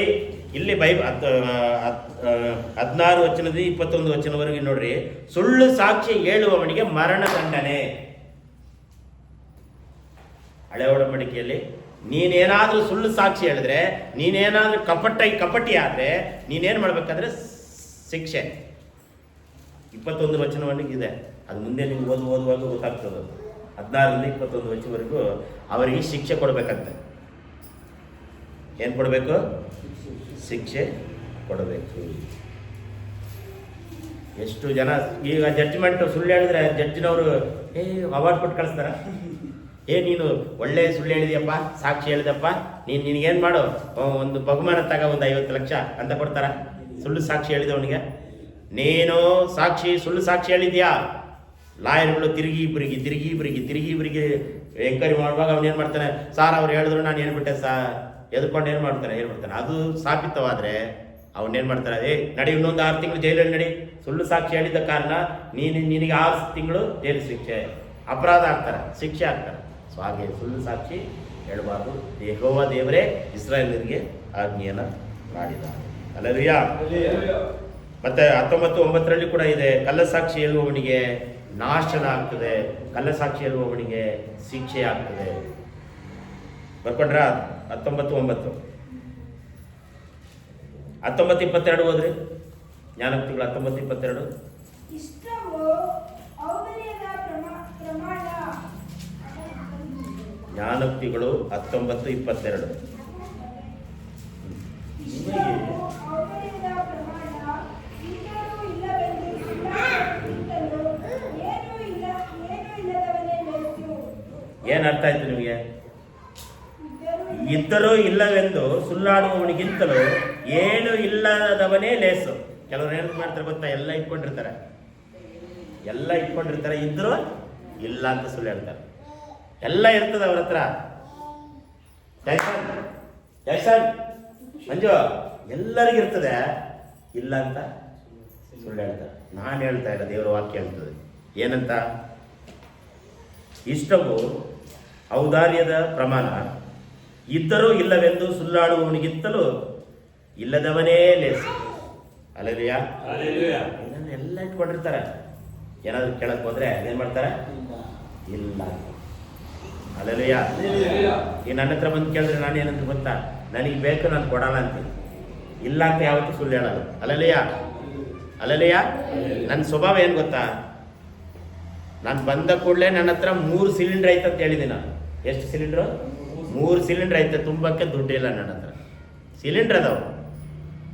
ಇಲ್ಲಿ 16 ವಚನದಿಂದ 21 ವಚನವರೆಗೆ ನೋಡ್ರಿ, ಸುಳ್ಳು ಸಾಕ್ಷಿ ಹೇಳುವವನಿಗೆ ಮರಣ ದಂಡನೆ. ಹಳೆ ಒಡಂಬಡಿಕೆಯಲ್ಲಿ ನೀನೇನಾದ್ರೂ ಸುಳ್ಳು ಸಾಕ್ಷಿ ಹೇಳಿದ್ರೆ, ನೀನೇನಾದ್ರೂ ಕಪಟಿ ಆದ್ರೆ ನೀನೇನು ಮಾಡ್ಬೇಕಾದ್ರೆ ಶಿಕ್ಷೆ. 21 ವಚನವರೆಗೆ ಇದೆ, ಅದು ಮುಂದೆ ನೀವು ಓದುವಾಗ ಗೊತ್ತಾಗ್ತದೆ. 16ರಿಂದ 21 ವಚನವರೆಗೂ ಅವರಿಗೆ ಶಿಕ್ಷೆ ಕೊಡಬೇಕಂತೆ. ಏನು ಕೊಡಬೇಕು? ಶಿಕ್ಷೆ ಕೊಡಬೇಕು. ಎಷ್ಟು ಜನ ಈಗ ಜಡ್ಜ್ಮೆಂಟ್ ಸುಳ್ಳು ಹೇಳಿದ್ರೆ ಜಡ್ಜಿನವರು ಅವಾರ್ಡ್ ಕೊಟ್ಟು ಕಳಿಸ್ತಾರ. ನೀನು ಒಳ್ಳೆ ಸುಳ್ಳು ಹೇಳಿದ್ಯಪ್ಪ, ಸಾಕ್ಷಿ ಹೇಳಿದಪ್ಪ, ನಿನಗೇನು ಮಾಡು, ಒಂದು ಬಹುಮಾನ ತಗ, ಒಂದು 50 ಲಕ್ಷ ಅಂತ ಕೊಡ್ತಾರ ಸುಳ್ಳು ಸಾಕ್ಷಿ ಹೇಳಿದವನಿಗೆ. ನೀನು ಸುಳ್ಳು ಸಾಕ್ಷಿ ಹೇಳಿದ್ಯಾ, ಲಾಯರ್ಗಳು ತಿರುಗಿ ಇಬ್ಬರಿಗೆ ಎಂಕ್ವೈರಿ ಮಾಡುವಾಗ ಅವನು ಏನು ಮಾಡ್ತಾನೆ, ಸಾರ್ ಅವ್ರು ಹೇಳಿದ್ರು ನಾನು ಹೇಳ್ಬಿಟ್ಟೆ ಎದ್ಕೊಂಡು ಏನು ಮಾಡ್ತಾನೆ. ಅದು ಸಾಬೀತವಾದರೆ ಅವನ್ನೇನು ಮಾಡ್ತಾರೆ, ನಡಿ ಇನ್ನೊಂದು 6 ತಿಂಗಳು ಜೈಲಲ್ಲಿ ನಡಿ, ಸುಳ್ಳು ಸಾಕ್ಷಿ ಹೇಳಿದ ಕಾರಣ ನಿನಗೆ 6 ತಿಂಗಳು ಜೈಲು ಶಿಕ್ಷೆ, ಅಪರಾಧ ಆಗ್ತಾರೆ, ಶಿಕ್ಷೆ ಆಗ್ತಾರೆ. ಸೊ ಹಾಗೆ ಸುಳ್ಳು ಸಾಕ್ಷಿ ಹೇಳಬಾರ್ದು. ಯೆಹೋವ ದೇವರೇ ಇಸ್ರಾಯೇಲರಿಗೆ ಆಜ್ಞೆಯನ್ನು ಮಾಡಿದ್ದಾರೆ. ಹಲ್ಲೆಲೂಯಾ. ಮತ್ತೆ 19:9 ಕೂಡ ಇದೆ, ಕಳ್ಳ ಸಾಕ್ಷಿ ಹೇಳುವವನಿಗೆ ನಾಶನ ಆಗ್ತದೆ, ಕಳ್ಳ ಸಾಕ್ಷಿ ಹೇಳುವವನಿಗೆ ಶಿಕ್ಷೆ ಆಗ್ತದೆ. ಬರ್ಕೊಂಡ್ರ? 19:9 19:22 ಹೋದ್ರಿ, ಜ್ಞಾನೋಕ್ತಿಗಳು 19:22. ಇಷ್ಟವು ಔದಾರ್ಯದ ಪ್ರಮಾಣ. ಜ್ಞಾನೋಕ್ತಿಗಳು 19:22. ಇಷ್ಟವು ಔದಾರ್ಯದ ಪ್ರಮಾಣ. ಇದ್ದರೂ ಇಲ್ಲವೆಂದು ಸುಳ್ಳಾಡುವುದಕ್ಕಿಂತಲೂ ಏನೂ ಇಲ್ಲದವನೇ ಲೇಸು. ಏನು ಅರ್ಥ ಆಯ್ತು ನಿಮಗೆ? ಇದ್ದರೂ ಇಲ್ಲವೆಂದು ಸುಳ್ಳಾಡುವವನಿಗಿಂತಲೂ ಏನು ಇಲ್ಲದವನೇ ಲೇಸು. ಕೆಲವರು ಏನು ಮಾಡ್ತಾರೆ ಗೊತ್ತಾ, ಎಲ್ಲ ಇಟ್ಕೊಂಡಿರ್ತಾರೆ, ಇದ್ರೂ ಇಲ್ಲ ಅಂತ ಸುಳ್ಳು ಹೇಳ್ತಾರೆ. ಎಲ್ಲ ಇರ್ತದೆ ಅವ್ರ ಹತ್ರ, ಜೈಸನ್ ಮಂಜು ಎಲ್ಲರಿಗೂ ಇರ್ತದೆ, ಇಲ್ಲ ಅಂತ ಸುಳ್ಳು ಹೇಳ್ತಾರೆ. ನಾನು ಹೇಳ್ತಾ ಇಲ್ಲ, ದೇವರ ವಾಕ್ಯ ಹೇಳ್ತದೆ. ಏನಂತ? ಇಷ್ಟವು ಔದಾರ್ಯದ ಪ್ರಮಾಣ, ಇದ್ದರೂ ಇಲ್ಲವೆಂದು ಸುಳ್ಳಾಡುವವನಿಗಿಂತಲೂ ಇಲ್ಲದವನೇ ಲೇಸು. ಹಲ್ಲೆಲೂಯಾ. ಎಲ್ಲ ಇಟ್ಕೊಂಡಿರ್ತಾರೆ, ಏನಾದ್ರು ಕೇಳಕ್ ಹೋದ್ರೆ ಏನ್ ಮಾಡ್ತಾರೆ? ಇಲ್ಲ. ಹಲ್ಲೆಲೂಯಾ. ಈ ನನ್ನ ಹತ್ರ ಬಂದು ಕೇಳಿದ್ರೆ ನಾನು ಏನಂತ ಗೊತ್ತಾ, ನನಗೆ ಬೇಕು, ನಾನು ಕೊಡಲ್ಲ ಅಂತೀನಿ. ಇಲ್ಲ ಅಂತ ಯಾವತ್ತೂ ಸುಳ್ಳು ಹೇಳಲ್ಲ. ಹಲ್ಲೆಲೂಯಾ. ನನ್ನ ಸ್ವಭಾವ ಏನು ಗೊತ್ತಾ, ನಾನು ಬಂದ ಕೂಡಲೇ ನನ್ನ ಹತ್ರ 3 ಸಿಲಿಂಡರ್ ಐತೆ ಅಂತ ಹೇಳಿದ್ದೀನಿ ನಾನು. ಎಷ್ಟು ಸಿಲಿಂಡ್ರು? 3 ಸಿಲಿಂಡರ್ ಐತೆ. ತುಂಬಕ್ಕೆ ದುಡ್ಡಿಲ್ಲ ನನ್ನ ಹತ್ರ. ಸಿಲಿಂಡರ್ ಅದಾವ,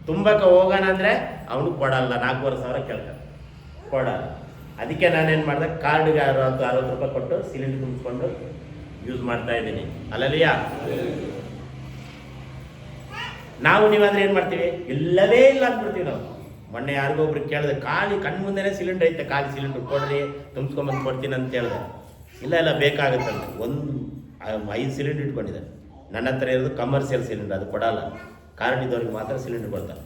ತುಂಬಕ್ಕೆ ಹೋಗೋಣ ಅಂದರೆ ಅವನು ಕೊಡಲ್ಲ, 4,500 ಕೇಳ್ತಾನೆ, ಕೊಡಲ್ಲ. ಅದಕ್ಕೆ ನಾನೇನು ಮಾಡಿದೆ, ಕಾರ್ಡ್ಗೆ 60 ರೂಪಾಯಿ ಕೊಟ್ಟು ಸಿಲಿಂಡರ್ ತುಂಬಿಸ್ಕೊಂಡು ಯೂಸ್ ಮಾಡ್ತಾ ಇದ್ದೀನಿ. ಹಲ್ಲೆಲೂಯಾ. ನೀವಾದ್ರೆ ಏನು ಮಾಡ್ತೀವಿ? ಇಲ್ಲವೇ ಇಲ್ಲ ಅಂದ್ಬಿಡ್ತೀವಿ ನಾವು. ಮೊನ್ನೆ ಯಾರಿಗೊಬ್ರಿಗೆ ಕೇಳಿದೆ, ಕಣ್ಣು ಮುಂದೆನೇ ಸಿಲಿಂಡರ್ ಐತೆ, ಖಾಲಿ ಸಿಲಿಂಡರ್ ಕೊಡ್ರಿ, ತುಂಬಿಸ್ಕೊಂಬಂದು ಕೊಡ್ತೀನಿ ಅಂತ ಹೇಳಿದೆ. ಇಲ್ಲ ಬೇಕಾಗುತ್ತಂತೆ. 5 ಸಿಲಿಂಡರ್ ಇಟ್ಕೊಂಡಿದೆ. ನನ್ನ ಹತ್ರ ಇರೋದು ಕಮರ್ಷಿಯಲ್ ಸಿಲಿಂಡರ್, ಅದು ಕೊಡಲ್ಲ. ಕಾರ್ಡ್ ಇದ್ದವ್ರಿಗೆ ಮಾತ್ರ ಸಿಲಿಂಡರ್ ಕೊಡ್ತಾರೆ.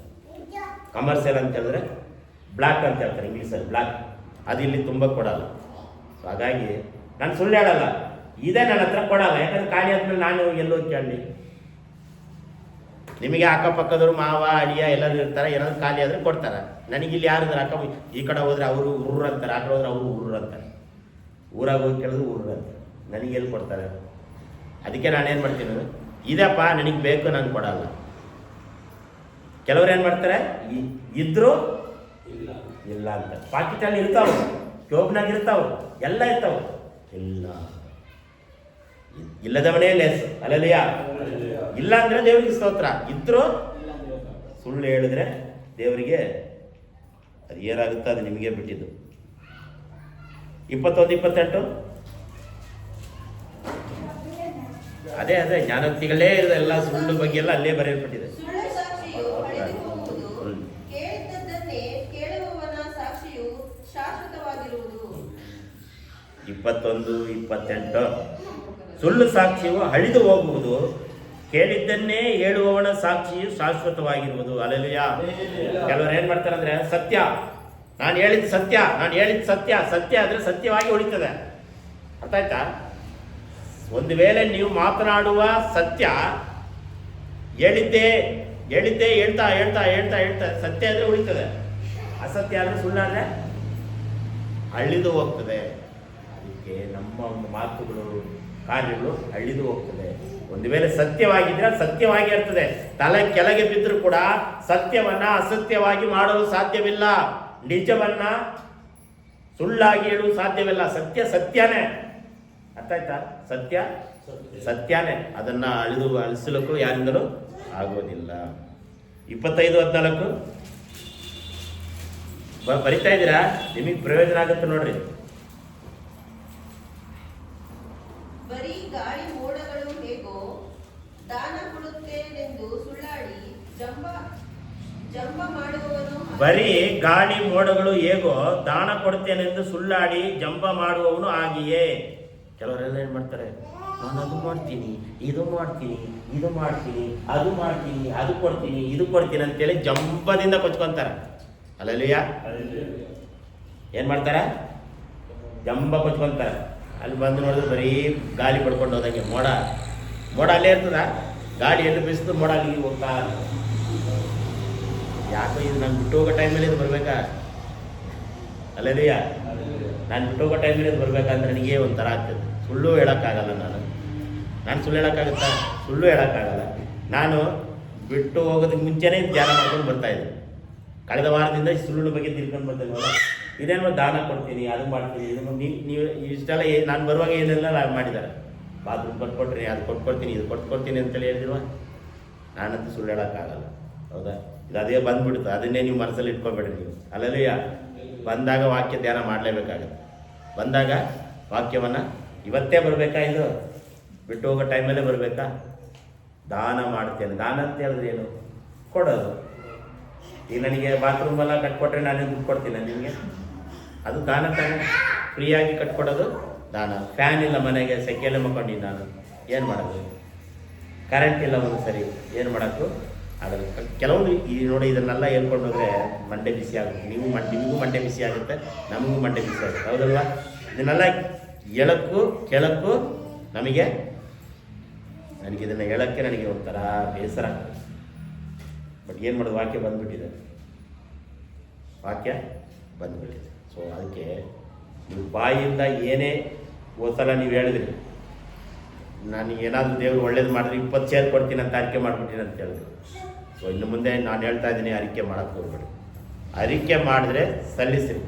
ಕಮರ್ಷಿಯಲ್ ಅಂತ ಹೇಳಿದ್ರೆ ಬ್ಲ್ಯಾಕ್ ಅಂತ ಹೇಳ್ತಾರೆ ಇಂಗ್ಲೀಷಲ್ಲಿ, ಬ್ಲ್ಯಾಕ್. ಅದು ಇಲ್ಲಿ ತುಂಬ ಕೊಡಲ್ಲ. ಸೊ ಹಾಗಾಗಿ ನಾನು ಸುಳ್ಳು ಹೇಳಲ್ಲ, ಇದೇ ನನ್ನ ಹತ್ರ ಕೊಡಲ್ಲ. ಯಾಕಂದ್ರೆ ಖಾಲಿ ಆದ್ಮೇಲೆ ನಾನು ಎಲ್ಲೋ ಕೇಳಲಿ. ನಿಮಗೆ ಅಕ್ಕಪಕ್ಕದವ್ರು ಮಾವ ಅಳಿಯ ಎಲ್ಲರೂ ಇರ್ತಾರೆ, ಏನಾದ್ರು ಖಾಲಿ ಆದರೆ ಕೊಡ್ತಾರೆ. ನನಗಿಲ್ಲಿ ಯಾರಿದ್ದಾರೆ ಅಕ್ಕ, ಈ ಕಡೆ ಹೋದರೆ ಅವರು ಉರ್ರು ಅಂತಾರೆ, ಆ ಕಡೆ ಹೋದ್ರೆ ಅವರು ಉರ್ರು ಅಂತಾರೆ. ಊರಾಗ ಹೋಗಿ ಕೇಳಿದ್ರು ಉರ್ರು ಅಂತಾರೆ. ನನಗೆ ಎಲ್ಲಿ ಕೊಡ್ತಾರೆ? ಅದಕ್ಕೆ ನಾನೇನು ಮಾಡ್ತೀನಿ, ಇದಪ್ಪ ನನಗೆ ಬೇಕು, ನಾನು ಕೊಡಲ್ಲ. ಕೆಲವ್ರು ಏನು ಮಾಡ್ತಾರೆ, ಇದ್ರೂ ಇಲ್ಲ ಅಂತ. ಪಾಕಿಟಲ್ಲಿ ಇರ್ತಾವೆ, ಜೋಬ್ನಾಗ ಇರ್ತಾವೆ, ಎಲ್ಲ ಇರ್ತಾವೆ. ಇಲ್ಲದವನೇ ಲೇಸು. ಹಲ್ಲೆಲೂಯಾ. ಇಲ್ಲ ಅಂದ್ರೆ ದೇವರಿಗೆ ಸ್ತೋತ್ರ. ಇದ್ರೂ ಸುಳ್ಳು ಹೇಳಿದ್ರೆ ದೇವರಿಗೆ ಅದು ಏನಾಗುತ್ತೆ ಅದು ನಿಮಗೆ ಬಿಟ್ಟಿದ್ದು. 21-28 ಅದೇ ಜ್ಞಾನೋಕ್ತಿಗಳೇ ಇರೋದು. ಎಲ್ಲ ಸುಳ್ಳು ಬಗ್ಗೆ ಎಲ್ಲ ಅಲ್ಲೇ ಬರೆಯಲ್ಪಟ್ಟಿದೆ. ಸುಳ್ಳು ಸಾಕ್ಷಿಯು ಹೊಡೆದು ಹೋಗುವುದು, ಕೇಳಿದ್ದನ್ನು 21, 28. ಸುಳ್ಳು ಸಾಕ್ಷ್ಯವು ಅಳಿದು ಹೋಗುವುದು, ಕೇಳಿದ್ದನ್ನೇ ಹೇಳುವವನ ಸಾಕ್ಷಿಯು ಶಾಶ್ವತವಾಗಿರುವುದು. ಅಲ್ಲೆಲ್ಲೂಯಾ. ಕೆಲವರು ಏನ್ ಮಾಡ್ತಾರೆ ಅಂದ್ರೆ, ಸತ್ಯ ನಾನು ಹೇಳಿದ ಸತ್ಯ ಆದರೆ ಸತ್ಯವಾಗಿ ಉಳಿತದೆ. ಅರ್ಥ ಆಯ್ತಾ? ಒಂದು ವೇಳೆ ನೀವು ಮಾತನಾಡುವ ಸತ್ಯ ಹೇಳಿದ್ದೇ ಹೇಳ್ತಾ ಸತ್ಯ ಆದರೆ ಉಳಿತದೆ, ಅಸತ್ಯ ಆದರೆ ಸುಳ್ಳಾದ್ರೆ ಅಳಿದು ಹೋಗ್ತದೆ. ಅದಕ್ಕೆ ನಮ್ಮ ಒಂದು ಮಾತುಗಳು, ಕಾರ್ಯಗಳು ಅಳಿದು ಹೋಗ್ತದೆ. ಒಂದು ವೇಳೆ ಸತ್ಯವಾಗಿದ್ರೆ ಸತ್ಯವಾಗಿ ಇರ್ತದೆ. ತಲೆ ಕೆಳಗೆ ಬಿದ್ದರೂ ಕೂಡ ಸತ್ಯವನ್ನ ಅಸತ್ಯವಾಗಿ ಮಾಡಲು ಸಾಧ್ಯವಿಲ್ಲ. ನಿಜವನ್ನ ಸುಳ್ಳಾಗಿ ಹೇಳಲು ಸಾಧ್ಯವಿಲ್ಲ. ಸತ್ಯ ಸತ್ಯನೇ. ಅರ್ಥ ಆಯ್ತಾ? ಸತ್ಯ ಸತ್ಯನೇ. ಅದನ್ನ ಅಳಿಸಲಿಕ್ಕೂ ಯಾರಿಂದಲೂ ಆಗೋದಿಲ್ಲ. 25:14 ಬರಿತಾ ಇದ್ದೀರಾ? ನಿಮಗೆ ಪ್ರಯೋಜನ ಆಗುತ್ತೆ ನೋಡ್ರಿ. ಬರೀ ಗಾಳಿ ಮೋಡಗಳು ಹೇಗೋ ದಾನ ಕೊಡುತ್ತೇನೆಂದು ಸುಳ್ಳಾಡಿ ಜಂಬ ಮಾಡುವವನು ಬರೀ ಗಾಳಿ ಮೋಡಗಳು ಹೇಗೋ ದಾನ ಕೊಡ್ತೇನೆಂದು ಸುಳ್ಳಾಡಿ ಜಂಬ ಮಾಡುವವನು ಹಾಗೆಯೇ. ಕೆಲವರೆಲ್ಲ ಏನ್ ಮಾಡ್ತಾರೆ, ನಾನು ಅದು ಮಾಡ್ತೀನಿ, ಇದು ಮಾಡ್ತೀನಿ, ಅದು ಕೊಡ್ತೀನಿ, ಇದು ಕೊಡ್ತೀನಿ ಅಂತೇಳಿ ಜಂಬದಿಂದ ಕೊಚ್ಕೊಂತಾರೆ. ಅಲ್ಲಲ್ಲಿಯ ಏನ್ ಮಾಡ್ತಾರೆ? ಜಂಬ ಕೊಚ್ಕೊಂತಾರೆ. ಅಲ್ಲಿ ಬಂದು ನೋಡಿದ್ರೆ ಬರೀ ಗಾಳಿ ಪಡ್ಕೊಂಡು ಹೋದಂಗೆ ಮೋಡ ಅಲ್ಲೇ ಇರ್ತದ. ಗಾಳಿ ಎಲ್ಲಿ ಬೀಸಿದ್ರು ಮೋಡ ಅಲ್ಲಿ ಹೋಗ್ತಾ. ಯಾಕೋ ಇದು ನಾನು ಬಿಟ್ಟು ಹೋಗೋ ಟೈಮಲ್ಲಿ ಇದು ಬರ್ಬೇಕಾ? ಅಲ್ಲಲ್ಲಿಯ ನಾನು ಬಿಟ್ಟು ಹೋಗೋ ಟೈಮಲ್ಲಿ ಇದು ಬರ್ಬೇಕಂದ್ರೆ ನನಗೆ ಒಂಥರ ಆಗ್ತದೆ. ಸುಳ್ಳು ಹೇಳೋಕ್ಕಾಗಲ್ಲ. ನಾನು ಸುಳ್ಳು ಹೇಳೋಕ್ಕಾಗುತ್ತಾ? ಸುಳ್ಳು ಹೇಳೋಕ್ಕಾಗಲ್ಲ. ನಾನು ಬಿಟ್ಟು ಹೋಗೋದಕ್ಕೆ ಮುಂಚೆನೇ ಧ್ಯಾನ ಮಾಡ್ಕೊಂಡು ಬರ್ತಾಯಿದ್ದೆ. ಕಳೆದ ವಾರದಿಂದ ಸುಳ್ಳು ಬಗ್ಗೆ ತಿಳ್ಕೊಂಡು ಬರ್ತಿಲ್ವಲ್ಲ. ಇದೇನೋ ದಾನ ಕೊಡ್ತೀನಿ, ಅದು ಮಾಡ್ತೀನಿ, ಇದು ನೀವು ಇಷ್ಟೆಲ್ಲ ನಾನು ಬರುವಾಗ ಏನೆಲ್ಲ ಮಾಡಿದ್ದಾರೆ. ಬಾತ್ರೂಮ್ ಕೊಟ್ಕೊಟ್ರಿ, ಅದು ಕೊಟ್ಕೊಡ್ತೀನಿ, ಇದು ಕೊಟ್ಕೊಡ್ತೀನಿ ಅಂತೇಳಿ ಹೇಳಿದಿಲ್ವ? ನಾನಂತೂ ಸುಳ್ಳು ಹೇಳೋಕ್ಕಾಗಲ್ಲ. ಹೌದಾ? ಇದು ಅದೇ ಬಂದ್ಬಿಡುತ್ತೆ. ಅದನ್ನೇ ನೀವು ಮನಸ್ಸಲ್ಲಿ ಇಟ್ಕೊಬೇಡ್ರಿ ನೀವು. ಅಲ್ಲಲ್ಲಿಯ ಬಂದಾಗ ವಾಕ್ಯ ಧ್ಯಾನ ಮಾಡಲೇಬೇಕಾಗುತ್ತೆ. ಬಂದಾಗ ವಾಕ್ಯವನ್ನು ಇವತ್ತೇ ಬರಬೇಕಾ? ಇದು ಬಿಟ್ಟು ಹೋಗೋ ಟೈಮಲ್ಲೇ ಬರಬೇಕಾ? ದಾನ ಮಾಡ್ತೇನೆ. ದಾನ ಅಂತ ಹೇಳಿದ್ರೆ ಏನು? ಕೊಡೋದು. ಈಗ ನನಗೆ ಬಾತ್ರೂಮೆಲ್ಲ ಕಟ್ಕೊಟ್ರೆ ನಾನೇ ದುಡ್ಡು ಕೊಡ್ತೀನಿ ನಿಮಗೆ, ಅದು ದಾನ ತಾನೆ. ಫ್ರೀಯಾಗಿ ಕಟ್ಕೊಡೋದು ದಾನ. ಫ್ಯಾನ್ ಇಲ್ಲ ಮನೆಗೆ, ಸೆಕೆಯಲ್ಲೇ ಮಕ್ಕೊಂಡಿನಿ ನಾನು, ಏನು ಮಾಡೋದು? ಕರೆಂಟ್ ಇಲ್ಲ ಒಂದು ಸರಿ, ಏನು ಮಾಡೋಕ್ಕೂ ಆಗಲ್ಲ. ಕೆಲವೊಂದು ಈ ನೋಡಿ ಇದನ್ನೆಲ್ಲ ಹೇಳ್ಕೊಂಡು ಹೋದರೆ ಮಂಡೆ ಬಿಸಿ ಆಗುತ್ತೆ. ನಿಮಗೂ ಮಂಡೆ ಬಿಸಿ ಆಗುತ್ತೆ, ನಮಗೂ ಮಂಡೆ ಬಿಸಿ ಆಗುತ್ತೆ. ಹೌದಲ್ವಾ? ಇದನ್ನೆಲ್ಲ ಕೇಳಕ್ಕೂ ನನಗೆ ಹೇಳೋಕ್ಕೆ ನನಗೆ ಒಂಥರ ಬೇಸರ. ಬಟ್ ಏನು ಮಾಡೋದು? ವಾಕ್ಯ ಬಂದುಬಿಟ್ಟಿದೆ. ಸೊ ಅದಕ್ಕೆ ನೀವು ಬಾಯಿಯಿಂದ ಏನೇ ಹೋದ್ಸಲ ನೀವು ಹೇಳಿದ್ರಿ, ನಾನು ಏನಾದರೂ ದೇವರು ಒಳ್ಳೇದು ಮಾಡಿದ್ರೆ 20 ಚೇರ್ ಕೊಡ್ತೀನಿ ಅಂತ ಅರಿಕೆ ಮಾಡಿಬಿಟ್ಟಿನಿ ಅಂತ ಹೇಳಿದ್ರು. ಸೊ ಇನ್ನು ಮುಂದೆ ನಾನು ಹೇಳ್ತಾ ಇದ್ದೀನಿ, ಅರಿಕೆ ಮಾಡೋಕ್ಕೆ ಹೋಗ್ಬೇಡಿ. ಅರಿಕೆ ಮಾಡಿದ್ರೆ ಸಲ್ಲಿಸಿರಿ.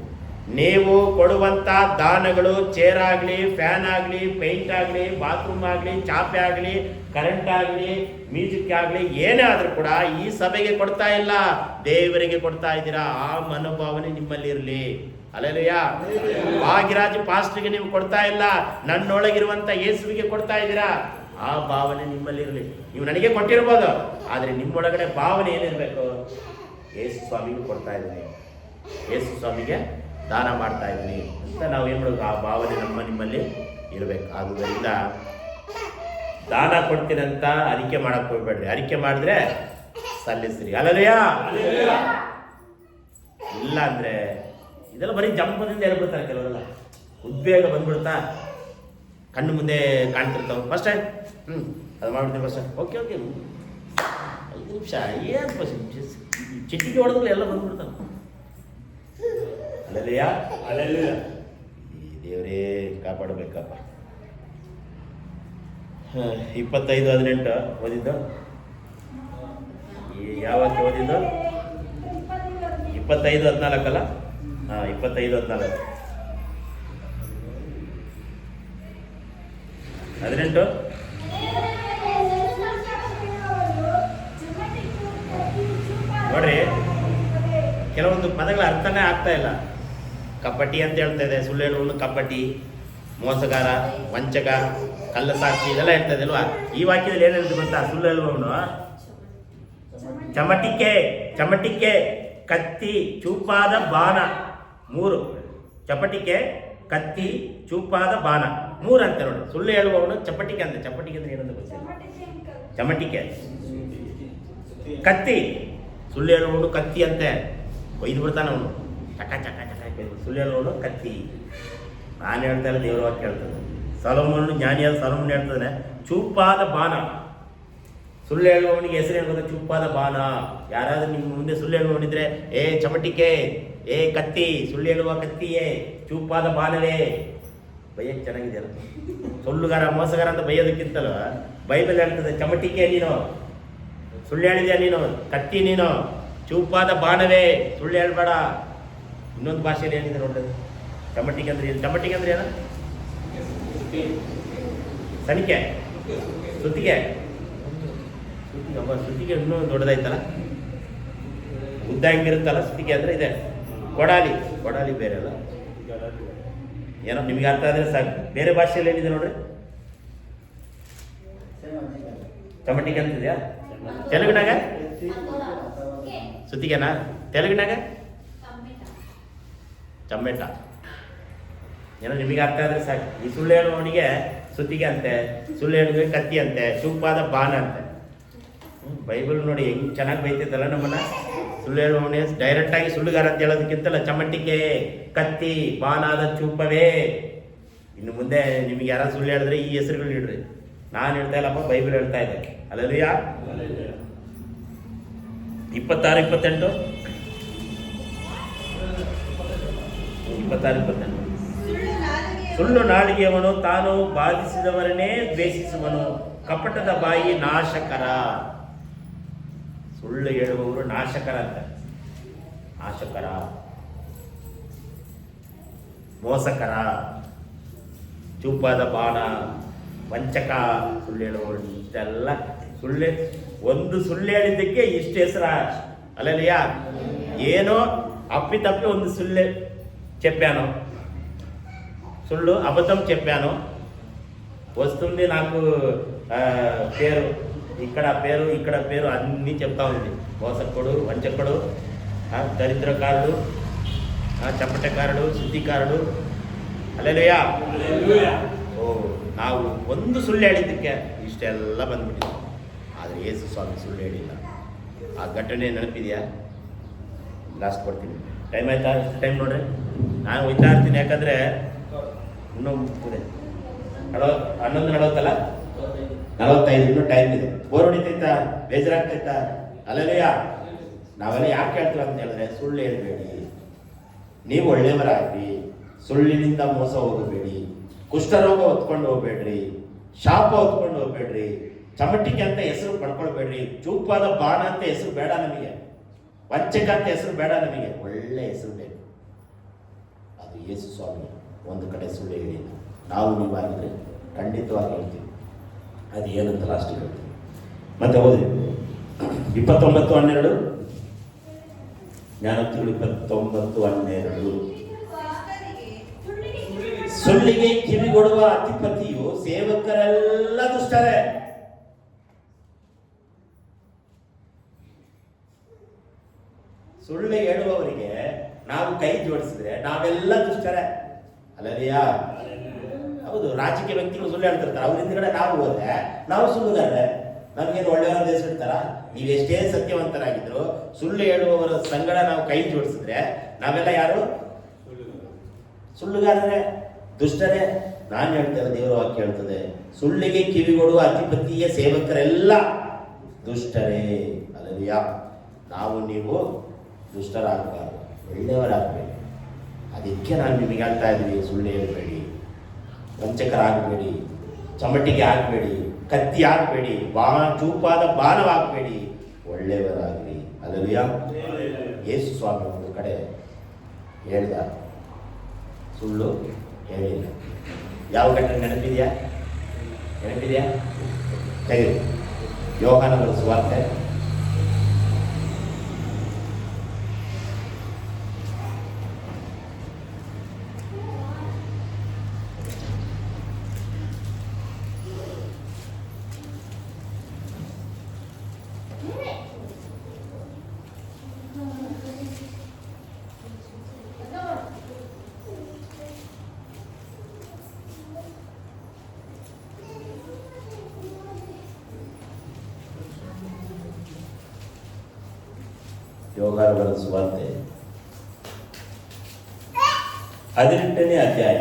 ನೀವು ಕೊಡುವಂಥ ದಾನಗಳು ಚೇರ್ ಆಗಲಿ, ಫ್ಯಾನ್ ಆಗಲಿ, ಪೇಂಟ್ ಆಗಲಿ, ಬಾತ್ರೂಮ್ ಆಗಲಿ, ಚಾಪೆ ಆಗಲಿ, ಕರೆಂಟ್ ಆಗಲಿ, ಮ್ಯೂಸಿಕ್ ಆಗಲಿ, ಏನೇ ಆದರೂ ಕೂಡ ಈ ಸಭೆಗೆ ಕೊಡ್ತಾ ಇಲ್ಲ, ದೇವರಿಗೆ ಕೊಡ್ತಾ ಇದ್ದೀರಾ. ಆ ಮನೋಭಾವನೆ ನಿಮ್ಮಲ್ಲಿ ಇರಲಿ. ಅಲ್ಲೆಲ್ಲೂಯಾ. ಭಾಗ್ಯರಾಜ್ ಪಾಸ್ಟ್ರಿಗೆ ನೀವು ಕೊಡ್ತಾ ಇಲ್ಲ, ನನ್ನೊಳಗಿರುವಂಥ ಯೇಸುವಿಗೆ ಕೊಡ್ತಾ ಇದ್ದೀರಾ. ಆ ಭಾವನೆ ನಿಮ್ಮಲ್ಲಿ ಇರಲಿ. ನೀವು ನನಗೆ ಕೊಟ್ಟಿರ್ಬೋದು, ಆದರೆ ನಿಮ್ಮೊಳಗಡೆ ಭಾವನೆ ಏನಿರಬೇಕು? ಯೇಸು ಸ್ವಾಮಿಗೂ ಕೊಡ್ತಾ ಇದ್ದೀನಿ, ಯೇಸು ಸ್ವಾಮಿಗೆ ದಾನ ಮಾಡ್ತಾ ಇದ್ದೀನಿ ಅಂತ ನಾವು ಏನು ಮಾಡೋದು? ಆ ಭಾವನೆ ನಿಮ್ಮಲ್ಲಿ ಇರಬೇಕು. ಆದುದರಿಂದ ದಾನ ಕೊಡ್ತೀರಂತ ಅರಿಕೆ ಮಾಡಕ್ಕೆ ಹೋಗ್ಬೇಡ್ರಿ. ಅರಿಕೆ ಮಾಡಿದ್ರೆ ಸಲ್ಲಿಸ್ರಿ. ಅಲ್ಲಲ್ಲೆಯಾ? ಇಲ್ಲ ಅಂದರೆ ಇದೆಲ್ಲ ಬರೀ ಜಂಪದಿಂದ ಹೇಳ್ಬಿಡ್ತಾರೆ. ಕೆಲವರೆಲ್ಲ ಉದ್ವೇಗ ಬಂದ್ಬಿಡ್ತಾ, ಕಣ್ಣು ಮುಂದೆ ಕಾಣ್ತಿರ್ತಾವೆ. ಫಸ್ಟ್ ಅದು ಮಾಡ್ಬಿಡ್ತೀವಿ. ಫಸ್ಟ್ ಓಕೆ 5 ನಿಮಿಷ ಏನು ಚಿಟ್ಟಿಗೆ ಹೊಡೆದ್ರೆ ಎಲ್ಲ ಬಂದ್ಬಿಡ್ತಾವೆ. ಅಲ್ಲಲ್ಲೆಯಾ? ಈ ದೇವರೇ ಕಾಪಾಡಬೇಕಪ್ಪ. 25:18 ಓದಿದ್ದು. ಯಾವತ್ತು ಓದಿದ್ದು? 25:14 ಅಲ್ಲ? 25:14. 18 ನೋಡ್ರಿ, ಕೆಲವೊಂದು ಪದಗಳ ಅರ್ಥನೇ ಆಗ್ತಾ ಇಲ್ಲ. ಕಪಟಿ ಅಂತ ಹೇಳ್ತಾ ಇದೆ, ಸುಳ್ಳು ಹೇಳುವನು ಕಪಟಿ, ಮೋಸಗಾರ, ವಂಚಕ, ಕಳ್ಳ ಸಾಕ್ಷಿ, ಇದೆಲ್ಲ ಹೇಳ್ತಾ ಇದೆ ಅಲ್ವಾ? ಈ ವಾಕ್ಯದಲ್ಲಿ ಏನು ಹೇಳ್ತೀವಿ ಗೊತ್ತಾ? ಸುಳ್ಳು ಹೇಳುವವನು ಚಮಟಿಕೆ, ಕತ್ತಿ, ಚೂಪಾದ ಬಾಣ. 3 ಚಪಟಿಕೆ, ಕತ್ತಿ, ಚೂಪಾದ ಬಾಣ, ಮೂರಂತೆ ನೋಡಿ. ಸುಳ್ಳು ಹೇಳುವವನು ಚಪ್ಪಟಿಕೆ ಅಂತ. ಚಪ್ಪಟಿಕೆ ಅಂದ್ರೆ ಏನಂತ ಗೊತ್ತಿಲ್ಲ. ಚಮಟಿಕೆ ಅಂಕಲ್. ಚಮಟಿಕೆ. ಕತ್ತಿ, ಸುಳ್ಳು ಹೇಳುವವನು ಕತ್ತಿ ಅಂತೆ. ಒಯ್ದು ಬಿಡ್ತಾನೆ ಅವನು. ಚಕ ಚಕ ಚಕ ಸುಳ್ಳು ಹೇಳುವವನು ಕತ್ತಿ. ನಾನು ಹೇಳ್ತಾ ಇಲ್ಲ, ದೇವರ ವಾಕ್ಯ ಹೇಳ್ತದೆ. ಸೊಲೊಮೋನನು ಜ್ಞಾನಿಯಾದ ಸೊಲೊಮೋನ್ ಹೇಳ್ತಾನೆ ಚೂಪಾದ ಬಾಣ. ಸುಳ್ಳು ಹೇಳುವವನಿಗೆ ಹೆಸರು ಏನು ಗೊತ್ತಾ? ಚೂಪಾದ ಬಾಣ. ಯಾರಾದ್ರೂ ನಿಮ್ಮ ಮುಂದೆ ಸುಳ್ಳು ಹೇಳುವವನಿದ್ರೆ, ಏ ಚಮಟಿಕೆ, ಏ ಕತ್ತಿ, ಸುಳ್ಳು ಹೇಳುವ ಕತ್ತಿಯೇ, ಚೂಪಾದ ಬಾಣವೇ. ಬೈಯಕ್ಕೆ ಚೆನ್ನಾಗಿದೆಯಲ್ಲ. ಸುಳ್ಳುಗಾರ ಮೋಸಗಾರ ಅಂತ ಬೈಯೋದಕ್ಕಿಂತಲ್ಲ ಬೈಬಲ್ ಹೇಳ್ತದೆ ಚಮಟಿಕೆ ನೀನು, ಸುಳ್ಳು ಹೇಳಿದ್ಯಾ ನೀನು, ಕತ್ತಿ ನೀನು, ಚೂಪಾದ ಬಾಣವೇ, ಸುಳ್ಳು ಹೇಳ್ಬೇಡ. ಇನ್ನೊಂದು ಭಾಷೆಯಲ್ಲಿ ಏನಿದೆ ನೋಡ್ರಿ ಚಮಟಿಕೆ ಅಂದ್ರೆ ಏನು? ಚಮಟಿಕೆ ಅಂದ್ರೆ ಏನು? ಸಣಿಕೆ, ಸುತ್ತಿಗೆ. ಸುತ್ತಿಗೆ ಇನ್ನೂ ದೊಡ್ಡದಾಯ್ತಲ್ಲ, ಉದ್ದ ಹೆಂಗಿರುತ್ತಲ್ಲ ಸುತ್ತಿಗೆ ಅಂದ್ರೆ ಇದೆ. ಕೊಡಾಲಿ, ಕೊಡಾಲಿ ಬೇರೆ ಅಲ್ಲ. ಏನೋ ನಿಮಗೆ ಅರ್ಥ ಆದರೆ ಸಾಕು. ಬೇರೆ ಭಾಷೆಯಲ್ಲಿ ಏನಿದೆ ನೋಡ್ರಿ? ಚಮಟಿಗೆ ಅಂತಿದೆಯಾ? ತೆಲುಗಿನಾಗ ಸುತ್ತಿಗೆನಾ? ತೆಲುಗಿನಾಗ ಚಮ್ಮೆಟ. ಏನೋ ನಿಮಗೆ ಅರ್ಥ ಆದರೆ ಸಾಕು. ಈ ಸುಳ್ಳು ಹೇಳುವವನಿಗೆ ಸುತ್ತಿಗೆ ಅಂತೆ, ಸುಳ್ಳು ಹೇಳುವ ಕತ್ತಿ ಅಂತೆ, ಚೂಪಾದ ಬಾಣ ಅಂತೆ. ಬೈಬಲ್ ನೋಡಿ ಹೆಂಗ್ ಚೆನ್ನಾಗಿ ಬೈತೈತಲ್ಲ ನಮ್ಮನ್ನ. ಸುಳ್ಳು ಹೇಳುವವನೇ ಡೈರೆಕ್ಟಾಗಿ ಸುಳ್ಳುಗಾರ ಅಂತ ಹೇಳೋದಕ್ಕಿಂತಲ್ಲ ಚಮಟಿಕೆ, ಕತ್ತಿ, ಬಾಣಾದ ಚೂಪವೇ. ಇನ್ನು ಮುಂದೆ ನಿಮಗೆ ಯಾರು ಸುಳ್ಳು ಹೇಳಿದ್ರೆ ಈ ಹೆಸರುಗಳು ಇಡ್ರಿ. ನಾನು ಹೇಳ್ತಾ ಇಲ್ಲಪ್ಪ, ಬೈಬಲ್ ಹೇಳ್ತಾ ಇದೆ. ಅಲ್ಲಲ್ರಿಯಾ? 26, 28, 26, 28. ಸುಳ್ಳು ನಾಲಿಗೆಯವನು ತಾನು ಬಾಧಿಸಿದವರನ್ನೇ ದ್ವೇಷಿಸುವನು, ಕಪಟದ ಬಾಯಿ ನಾಶಕರ. ಸುಳ್ಳು ಹೇಳುವವರು ನಾಶಕರ ಅಂತ. ನಾಶಕರ, ಮೋಸಕರ, ಚೂಪಾದ ಬಾಣ, ವಂಚಕ, ಸುಳ್ಳು ಹೇಳುವವರು. ಇಷ್ಟೆಲ್ಲ ಸುಳ್ಳೆ. ಒಂದು ಸುಳ್ಳು ಹೇಳಿದ್ದಕ್ಕೆ ಇಷ್ಟು ಹೆಸರ ಅಲ್ಲಲ್ಲಿಯಾ? ಏನೋ ಅಪ್ಪಿತಪ್ಪಿ ಒಂದು ಸುಳ್ಳೆ చెప్పాను, సుళ్ళు అబద్ధం చెప్పాను, వస్తుంది నాకు పేరు, ఇక్కడ పేరు, ఇక్కడ పేరు అన్నీ చెప్తా ఉంది. మోసకుడు, వంచకుడు, దరిద్రకారుడు, ಚಪ್ಪಟೆಕಾರಡು, ಸುದ್ದಿಕಾರಡು. ಅಲ್ಲೆಲೂಯಾ. ಓ, ನಾವು ಒಂದು ಸುಳ್ಳು ಹೇಳಿದ್ದಕ್ಕೆ ಇಷ್ಟೆಲ್ಲ ಬಂದ್ಬಿಟ್ಟಿದೆ. ಆದರೆ ಯೇಸು ಸ್ವಾಮಿ ಸುಳ್ಳು ಹೇಳಿಲ್ಲ. ಆ ಘಟನೆ ನೆನಪಿದೆಯಾ? ಲಾಸ್ಟ್ ಕೊಡ್ತೀನಿ. ಟೈಮ್ ಆಯ್ತಾ? ಟೈಮ್ ನೋಡ್ರಿ, ನಾನು ಹೋಯ್ತಾ ಇರ್ತೀನಿ. ಯಾಕಂದರೆ ಇನ್ನೂ ಇದೆ. 11:40 45 ಇನ್ನೂ ಟೈಮ್ ಇದೆ. ಬೋರ್ ಹೊಡಿತೈತಾ? ಬೇಜಾರಾಗ್ತೈತಾ? ಅಲ್ಲೆಲೂಯಾ. ನಾವೆಲ್ಲ ಯಾಕೆ ಹೇಳ್ತೀವಿ ಅಂತ ಹೇಳಿದ್ರೆ, ಸುಳ್ಳು ಹೇಳಬೇಡಿ, ನೀವು ಒಳ್ಳೆಯವರಾಗ್ರಿ, ಸುಳ್ಳಿನಿಂದ ಮೋಸ ಹೋಗಬೇಡಿ, ಕುಷ್ಠರೋಗ ಹೊತ್ಕೊಂಡು ಹೋಗ್ಬೇಡ್ರಿ, ಶಾಪ ಹೊತ್ಕೊಂಡು ಹೋಗ್ಬೇಡ್ರಿ, ಚಮಟಿಕೆ ಅಂತ ಹೆಸರು ಪಡ್ಕೊಳ್ಬೇಡ್ರಿ, ಚೂಪಾದ ಬಾಣ ಅಂತ ಹೆಸರು ಬೇಡ ನಮಗೆ, ವಂಚಕ ಅಂತ ಹೆಸರು ಬೇಡ ನಮಗೆ, ಒಳ್ಳೆ ಹೆಸರು ಬೇಕು. ಅದು ಯೇಸು ಸ್ವಾಮಿ ಒಂದು ಕಡೆ ಸುಳ್ಳು ಹೇಳಿಲ್ಲ. ನಾವು ನೀವಾಗಿದ್ರೆ ಖಂಡಿತವಾಗಿ ಹೇಳ್ತೀವಿ. ಅದು ಏನಂತ ಲಾಸ್ಟಿಗೆ ಹೇಳ್ತೀವಿ. ಮತ್ತೆ ಓದಿ 29:12 ಜ್ಞಾನೋಕ್ತಿಗಳು 29:12. ಸುಳ್ಳಿಗೆ ಕಿವಿಗೊಡುವ ಅಧಿಪತಿಯು ಸೇವಕರೆಲ್ಲ ದುಷ್ಟರೇ. ಸುಳ್ಳು ಹೇಳುವವರಿಗೆ ನಾವು ಕೈ ಜೋಡಿಸಿದ್ರೆ ನಾವೆಲ್ಲ ದುಷ್ಟರೇ. ಅಲ್ಲರಿಯಾ? ಹೌದು. ರಾಜಕೀಯ ವ್ಯಕ್ತಿಗಳು ಸುಳ್ಳು ಹೇಳ್ತಿರ್ತಾರೆ, ಅವ್ರ ಹಿಂದ್ಗಡೆ ನಾವು ಹೋದ್ರೆ ನಾವು ಸುಳ್ಳುಗಾರರೆ. ನಮಗೇನು ಒಳ್ಳೆಯವರ ದೇಶಿರ್ತಾರ? ನೀವೆಷ್ಟೇ ಸತ್ಯವಂತರಾಗಿದ್ರು ಸುಳ್ಳು ಹೇಳುವವರ ಸಂಗಡ ನಾವು ಕೈ ಜೋಡಿಸಿದ್ರೆ ನಾವೆಲ್ಲ ಯಾರು? ಸುಳ್ಳುಗಾರರೇ, ದುಷ್ಟರೇ. ನಾನು ಹೇಳ್ತೇನೆ, ದೇವರ ವಾಕ್ಯ ಹೇಳ್ತದೆ, ಸುಳ್ಳಿಗೆ ಕಿವಿಗೊಡುವ ಅಧಿಪತಿಯ ಸೇವಕರೆಲ್ಲ ದುಷ್ಟರೇ. ಅಲ್ಲರಿಯಾ? ನಾವು ನೀವು ದುಷ್ಟರಾಗಬಾರ್ದು, ಒಳ್ಳೆಯವರಾಗಬೇಕು. ಅದಕ್ಕೆ ನಾನು ನಿಮಗೆ ಹೇಳ್ತಾ ಇದ್ದೀವಿ, ಸುಳ್ಳು ಹೇಳಬೇಡಿ, ವಂಚಕರಾಗಬೇಡಿ, ಚಮಟಿಗೆ ಆಗಬೇಡಿ, ಕತ್ತಿ ಆಗಬೇಡಿ, ಚೂಪಾದ ಬಾಣವಾಗಬೇಡಿ, ಒಳ್ಳೆಯವರಾಗಲಿ. ಅಲ್ಲಲ್ಯಾ? ಯೇಸು ಸ್ವಾಮಿ ಒಂದು ಕಡೆ ಹೇಳ್ದ, ಸುಳ್ಳು ಹೇಳಿಲ್ಲ. ಯಾವ ಘಟನೆ ನೆನಪಿದೆಯಾ? ತೆಗೆದು ಯೋಹಾನನ ಸುವಾರ್ತೆ 5 ಯೋಹಾನ ಬರೆದ ಸುವಾರ್ತೆ 18ನೇ ಅಧ್ಯಾಯ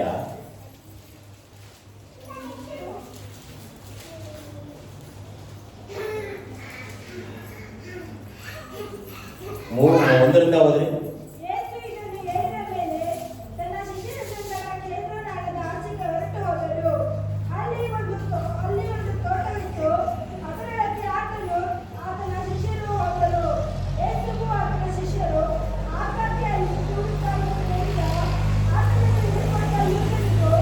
1ರಿಂದ ಹೋದ್ರಿ. ಯೇಸು ಇದನ್ನು ಹೇಳಿದ ಮೇಲೆ ತನ್ನ ಶಿಷ್ಯರ ಸಂಗಡ ಕೇದ್ರೋನದ ಆಚೆಗೆ ಹೊರಟು ಹೋದರು. ಅಲ್ಲಿ ಒಂದು ತೋಟವಿತ್ತು. ಅದರೊಳಗೆ ಆತನ ಶಿಷ್ಯರು ಹೋದರು. ಯೇಸುವು ಆತನ ಶಿಷ್ಯರು ಆಗಾಗ್ಗೆ ಅಲ್ಲಿ ಕೂಡುತ್ತಾ ಇರುವುದರಿಂದ ಆತನನ್ನು ಹಿಡಿದುಕೊಂಡ ಯೂದನಿಗೂ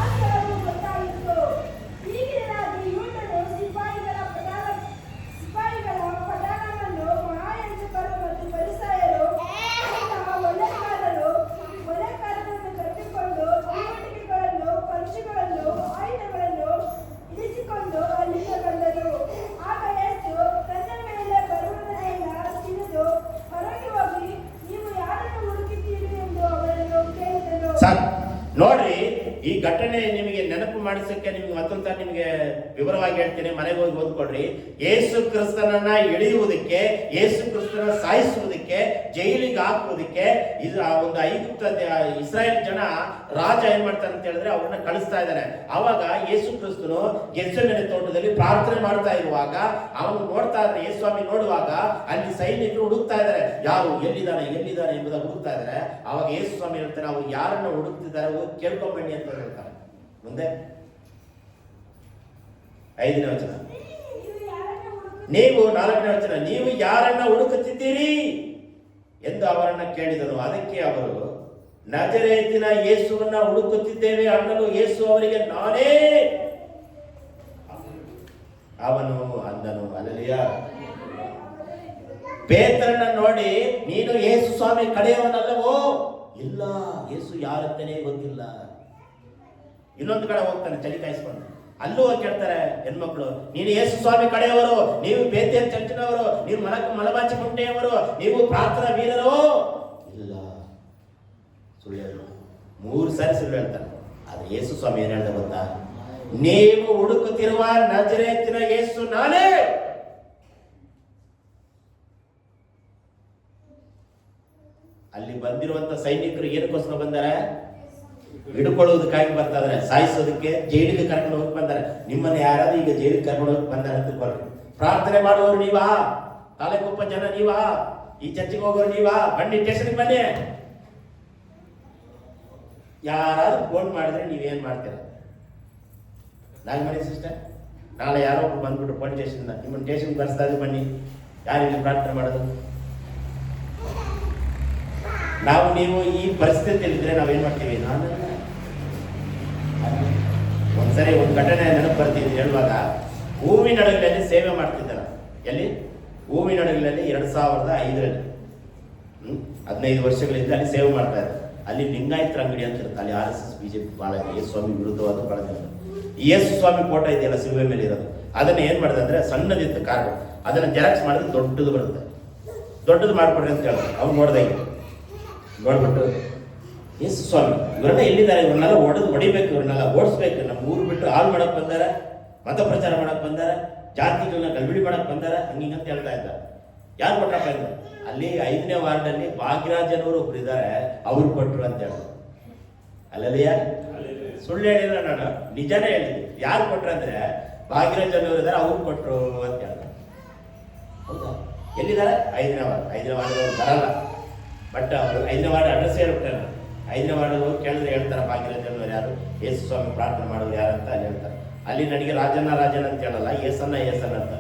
ಆ ಸ್ಥಳವು ಗೊತ್ತಾಯಿತು. ಹೀಗಿರಲಾಗಿ ಯೂದನು ಸಿಪಾಯಿಗಳ ಪ್ರಧಾನವನ್ನು ಮಹಾಯಾಜಕರು ಮತ್ತು ಫರಿಸಾಯರು ತಮ್ಮ ಒಲೆಕಾರರನ್ನು ಕರೆದುಕೊಂಡು ಚಟುವಟಿಕೆಗಳನ್ನು ಪರೀಕ್ಷೆಗಳನ್ನು ಆಯುಧಗಳನ್ನು ಇರಿಸಿಕೊಂಡು ಅಲ್ಲಿಗೆ ಬಂದರು. ಆಗ ಯೇಸು ತನ್ನ ಮೇಲೆ ಬರುವುದನ್ನೆಲ್ಲ ತಿಳಿದು ಹೊರಗೆ ಹೋಗಿ, ನೀವು ಯಾರನ್ನು ಹುಡುಕಿದ್ದೀರಿ ಎಂದು ಅವರನ್ನು ಕೇಳಿದನು. ಸಾಕು ನೋಡ್ರಿ, ಈ ಘಟನೆ ನಿಮಗೆ ನೆನಪು ಮಾಡಿಸಕ್ಕೆ ನಿಮ್ಗೆ ಮತ್ತೊಂದು ನಿಮಗೆ ವಿವರವಾಗಿ ಹೇಳ್ತೀನಿ. ಮನೆಗೆ ಹೋಗಿ ಓದ್ಕೊಡ್ರಿ. ಯೇಸು ಕ್ರಿಸ್ತನನ್ನ ಎಳೆಯುವುದಕ್ಕೆ, ಯೇಸು ಕ್ರಿಸ್ತನ ಸಾಯಿಸುವುದಕ್ಕೆ, ಜೈಲಿಗೆ ಹಾಕುವುದಕ್ಕೆ ಇದು ಒಂದು ಐಗುಪ್ತ ಇಸ್ರಾಯೇಲ್ ಜನ ರಾಜ ಏನ್ ಮಾಡ್ತಾನೆ ಅಂತ ಹೇಳಿದ್ರೆ ಅವ್ರನ್ನ ಕಳಿಸ್ತಾ ಇದ್ದಾನೆ. ಅವಾಗ ಯೇಸು ಕ್ರಿಸ್ತನು ಗೆತ್ಸೆಮನೆ ತೋಟದಲ್ಲಿ ಪ್ರಾರ್ಥನೆ ಮಾಡ್ತಾ ಇರುವಾಗ ಅವನು ನೋಡ್ತಾ ಇದ್ದಾರೆ. ಯೇಸು ಸ್ವಾಮಿ ನೋಡುವಾಗ ಅಲ್ಲಿ ಸೈನಿಕರು ಹುಡುಕ್ತಾ ಇದ್ದಾರೆ, ಯಾರು ಎಲ್ಲಿದ್ದಾನೆ ಎಂಬುದಾಗಿ ಹುಡುಕ್ತಾ ಇದ್ದಾರೆ. ಅವಾಗ ಯೇಸು ಸ್ವಾಮಿ ಹೇಳ್ತಾರೆ, ಅವ್ರು ಯಾರನ್ನ ಹುಡುಕ್ತಿದ್ದಾರೆ ಹೋಗಿ ಕೇಳ್ಕೊಂಬನ್ನಿ ಅಂತ ಹೇಳ್ತಾರೆ. ಮುಂದೆ 5ನೇ ವಚನ, ನೀವು 4ನೇ ವಚನ, ನೀವು ಯಾರನ್ನ ಹುಡುಕುತ್ತಿದ್ದೀರಿ ಎಂದು ಅವರನ್ನ ಕೇಳಿದನು. ಅದಕ್ಕೆ ಅವರು, ನಜರೇತಿನ ಯೇಸುವನ್ನ ಹುಡುಕುತ್ತಿದ್ದೇವೆ ಅನ್ನಲು ಯೇಸು ಅವರಿಗೆ, ನಾನೇ ಅವನು ಅಂದನು. ಅಲ್ಲಲಿಯ ಪೇತ್ರನ ನೋಡಿ, ನೀನು ಯೇಸು ಸ್ವಾಮಿ ಕಡೆಯವನಲ್ಲವೋ? ಇಲ್ಲ, ಯೇಸು ಯಾರಂತಾನೆ ಗೊತ್ತಿಲ್ಲ. ಇನ್ನೊಂದು ಕಡೆ ಹೋಗ್ತಾನೆ ಚಳಿ ಕಾಯಿಸ್ಕೊಂಡು, ಅಲ್ಲೂ ಕೇಳ್ತಾರೆ ಹೆಣ್ಮಕ್ಳು, ನೀನು ಯೇಸು ಸ್ವಾಮಿ ಕಡೆಯವರು, ನೀವು ಬೇತೇಲ್ ಚರ್ಚಿನವರು, ನೀವು ಮಲಬಾಚಿ ಗುಂಡೆಯವರು, ನೀವು ಪ್ರಾರ್ಥನಾ ವೀರರು? ಇಲ್ಲ, ಸುಳ್ಳು ಹೇಳು. 3 ಸಾರಿ ಸುಳ್ಳು ಹೇಳ್ತಾನೆ. ಆದ್ರೆ ಯೇಸು ಸ್ವಾಮಿ ಏನ್ ಹೇಳ್ದ ಗೊತ್ತಾ? ನೀವು ಹುಡುಕುತ್ತಿರುವ ನಜರೇತಿನ ಯೇಸು ನಾನೇ. ಅಲ್ಲಿ ಬಂದಿರುವಂತ ಸೈನಿಕರು ಏನಕ್ಕೋಸ್ಕರ ಬಂದಾರೆ? ಹಿಡ್ಕೊಳ್ಳೋದಕ್ಕಾಗಿ ಬರ್ತಾ ಇದಾರೆ, ಸಾಯಿಸೋದಕ್ಕೆ, ಜೈಲಿಗೆ ಕರ್ಕೊಂಡು ಹೋಗಿ ಬಂದಾರೆ. ನಿಮ್ಮನ್ನ ಯಾರಾದ್ರೂ ಈಗ ಜೈಲಿಗೆ ಕರ್ಕೊಂಡು ಹೋಗಿ ಬಂದಾರೆ ಅಂತ ತಿಳ್ಕೊಳ್ಳಿ. ಪ್ರಾರ್ಥನೆ ಮಾಡುವವರು ನೀವಾ? ತಾಲೂಕೊಪ್ಪ ಜನ ನೀವಾ? ಈ ಚರ್ಚಿಗೆ ಹೋಗೋರು ನೀವಾ? ಬನ್ನಿ, ಸ್ಟೇಷನ್ಗೆ ಬನ್ನಿ. ಯಾರಾದ್ರೂ ಫೋನ್ ಮಾಡಿದ್ರೆ ನೀವೇನ್ ಮಾಡ್ತೀರ? ನಾಗಮಣಿ ಸಿಸ್ಟರ್, ನಾಳೆ ಯಾರೋ ಒಬ್ರು ಬಂದ್ಬಿಟ್ರು ಪೊಲೀಸ್ ಸ್ಟೇಷನ್, ನಿಮ್ಮನ್ನ ಸ್ಟೇಷನ್ಗೆ ಬರ್ಸ್ತಾ ಇದ್ರೆ ಬನ್ನಿ, ಯಾರಿಗೆ ಪ್ರಾರ್ಥನೆ ಮಾಡೋದು? ನಾವು ನೀವು ಈ ಪರಿಸ್ಥಿತಿಯಲ್ಲಿದ್ರೆ ನಾವೇನ್ ಮಾಡ್ತೀವಿ? ನಾನು ಒಂದ್ಸರಿ ಒಂದು ಘಟನೆ ನೆನಪು ಬರ್ತಿದ್ದೆ ಹೇಳುವಾಗ, ಹೂವಿನಡಗಲಲ್ಲಿ ಸೇವೆ ಮಾಡ್ತಿದ್ದಾರ. ಎಲ್ಲಿ? ಹೂವಿನಡಗಲಲ್ಲಿ 2005ರಲ್ಲಿ 15 ವರ್ಷಗಳಿಂದ ಅಲ್ಲಿ ಸೇವೆ ಮಾಡ್ತಾ ಇದ್ದಾರೆ. ಅಲ್ಲಿ ಲಿಂಗಾಯತರ ಅಂಗಡಿ ಅಂತ ಇರುತ್ತೆ. ಅಲ್ಲಿ RSS BJP ಬಹಳ ಇದೆ. ಯೇಸು ಸ್ವಾಮಿ ವಿರುದ್ಧವಾದ ಬಳಗ. ಯೇಸು ಸ್ವಾಮಿ ಫೋಟೋ ಇದೆಯಲ್ಲ ಸಿಲುವೆ ಮೇಲೆ ಇರೋದು, ಅದನ್ನ ಏನ್ ಮಾಡಿದೆ ಅಂದ್ರೆ ಸಣ್ಣದಿತ್ತು ಕಾರ್ಡ್, ಅದನ್ನ ಜೆರಾಕ್ಸ್ ಮಾಡಿದ್ರೆ ದೊಡ್ಡದು ಬರುತ್ತೆ. ದೊಡ್ಡದು ಮಾಡ್ಕೊಡ್ರಿ ಅಂತ ಹೇಳಿದ್ರು. ಅವ್ನು ನೋಡ್ಬಿಟ್ಟು, ಯೇಸು ಸ್ವಾಮಿ ಇವರೆಲ್ಲ ಎಲ್ಲಿದ್ದಾರೆ? ಇವ್ರನ್ನೆಲ್ಲ ಹೊಡಿಬೇಕು, ಇವ್ರನ್ನೆಲ್ಲ ಓಡಿಸ್ಬೇಕು, ನಮ್ಮ ಊರು ಬಿಟ್ಟು ಹಾಳು ಮಾಡಕ್ ಬಂದಾರ, ಮತ ಪ್ರಚಾರ ಮಾಡಕ್ ಬಂದಾರ, ಜಾತಿಗಳನ್ನ ಗಲ್ಬಿಡಿ ಮಾಡಕ್ ಬಂದಾರ, ಹಂಗಿಂಗಂತ ಹೇಳ್ತಾ ಇದ್ದ. ಯಾರು ಕೊಟ್ರಪ್ಪ ಇದ್ರು? ಅಲ್ಲಿ 5ನೇ ವಾರ್ಡಲ್ಲಿ ಭಾಗ್ಯರಾಜನವರು ಒಬ್ರು ಇದ್ದಾರೆ, ಅವ್ರು ಕೊಟ್ರು ಅಂತ ಹೇಳಿದ್ರು. ಅಲ್ಲಲ್ಲಿಯ ಸುಳ್ಳು ಹೇಳಿಲ್ಲ, ನಾನು ನಿಜನೇ ಹೇಳಿದ್ದೆ. ಯಾರು ಕೊಟ್ರು ಅಂದ್ರೆ ಭಾಗ್ಯರಾಜನವರು ಇದ್ದಾರೆ, ಅವ್ರು ಕೊಟ್ರು ಅಂತ ಹೇಳ್ದ. ಹೌದಾ? ಎಲ್ಲಿದ್ದಾರೆ? 5ನೇ ವಾರ್ಡ್ ಅವ್ರು ಬರಲ್ಲ. ಬಟ್ ಅವರು 5ನೇ ವಾರ್ಡ್ ಅಡ್ರೆಸ್ ಹೇಳ್ಬಿಟ್ಟಾರೆ. 5ನೇ ವಾರ್ಡ್ ಹೋಗಿ ಕೇಳಿದ್ರೆ ಹೇಳ್ತಾರೆ, ಭಾಗ್ಯರಾಜನವರು ಯಾರು, ಯೇಸು ಸ್ವಾಮಿ ಪ್ರಾರ್ಥನೆ ಮಾಡೋದು ಯಾರು ಅಂತ ಅಲ್ಲಿ ಹೇಳ್ತಾರೆ. ಅಲ್ಲಿ ನನಗೆ ರಾಜನ ಅಂತ ಹೇಳಲ್ಲ, ಏಸನ್ನ ಅಂತ.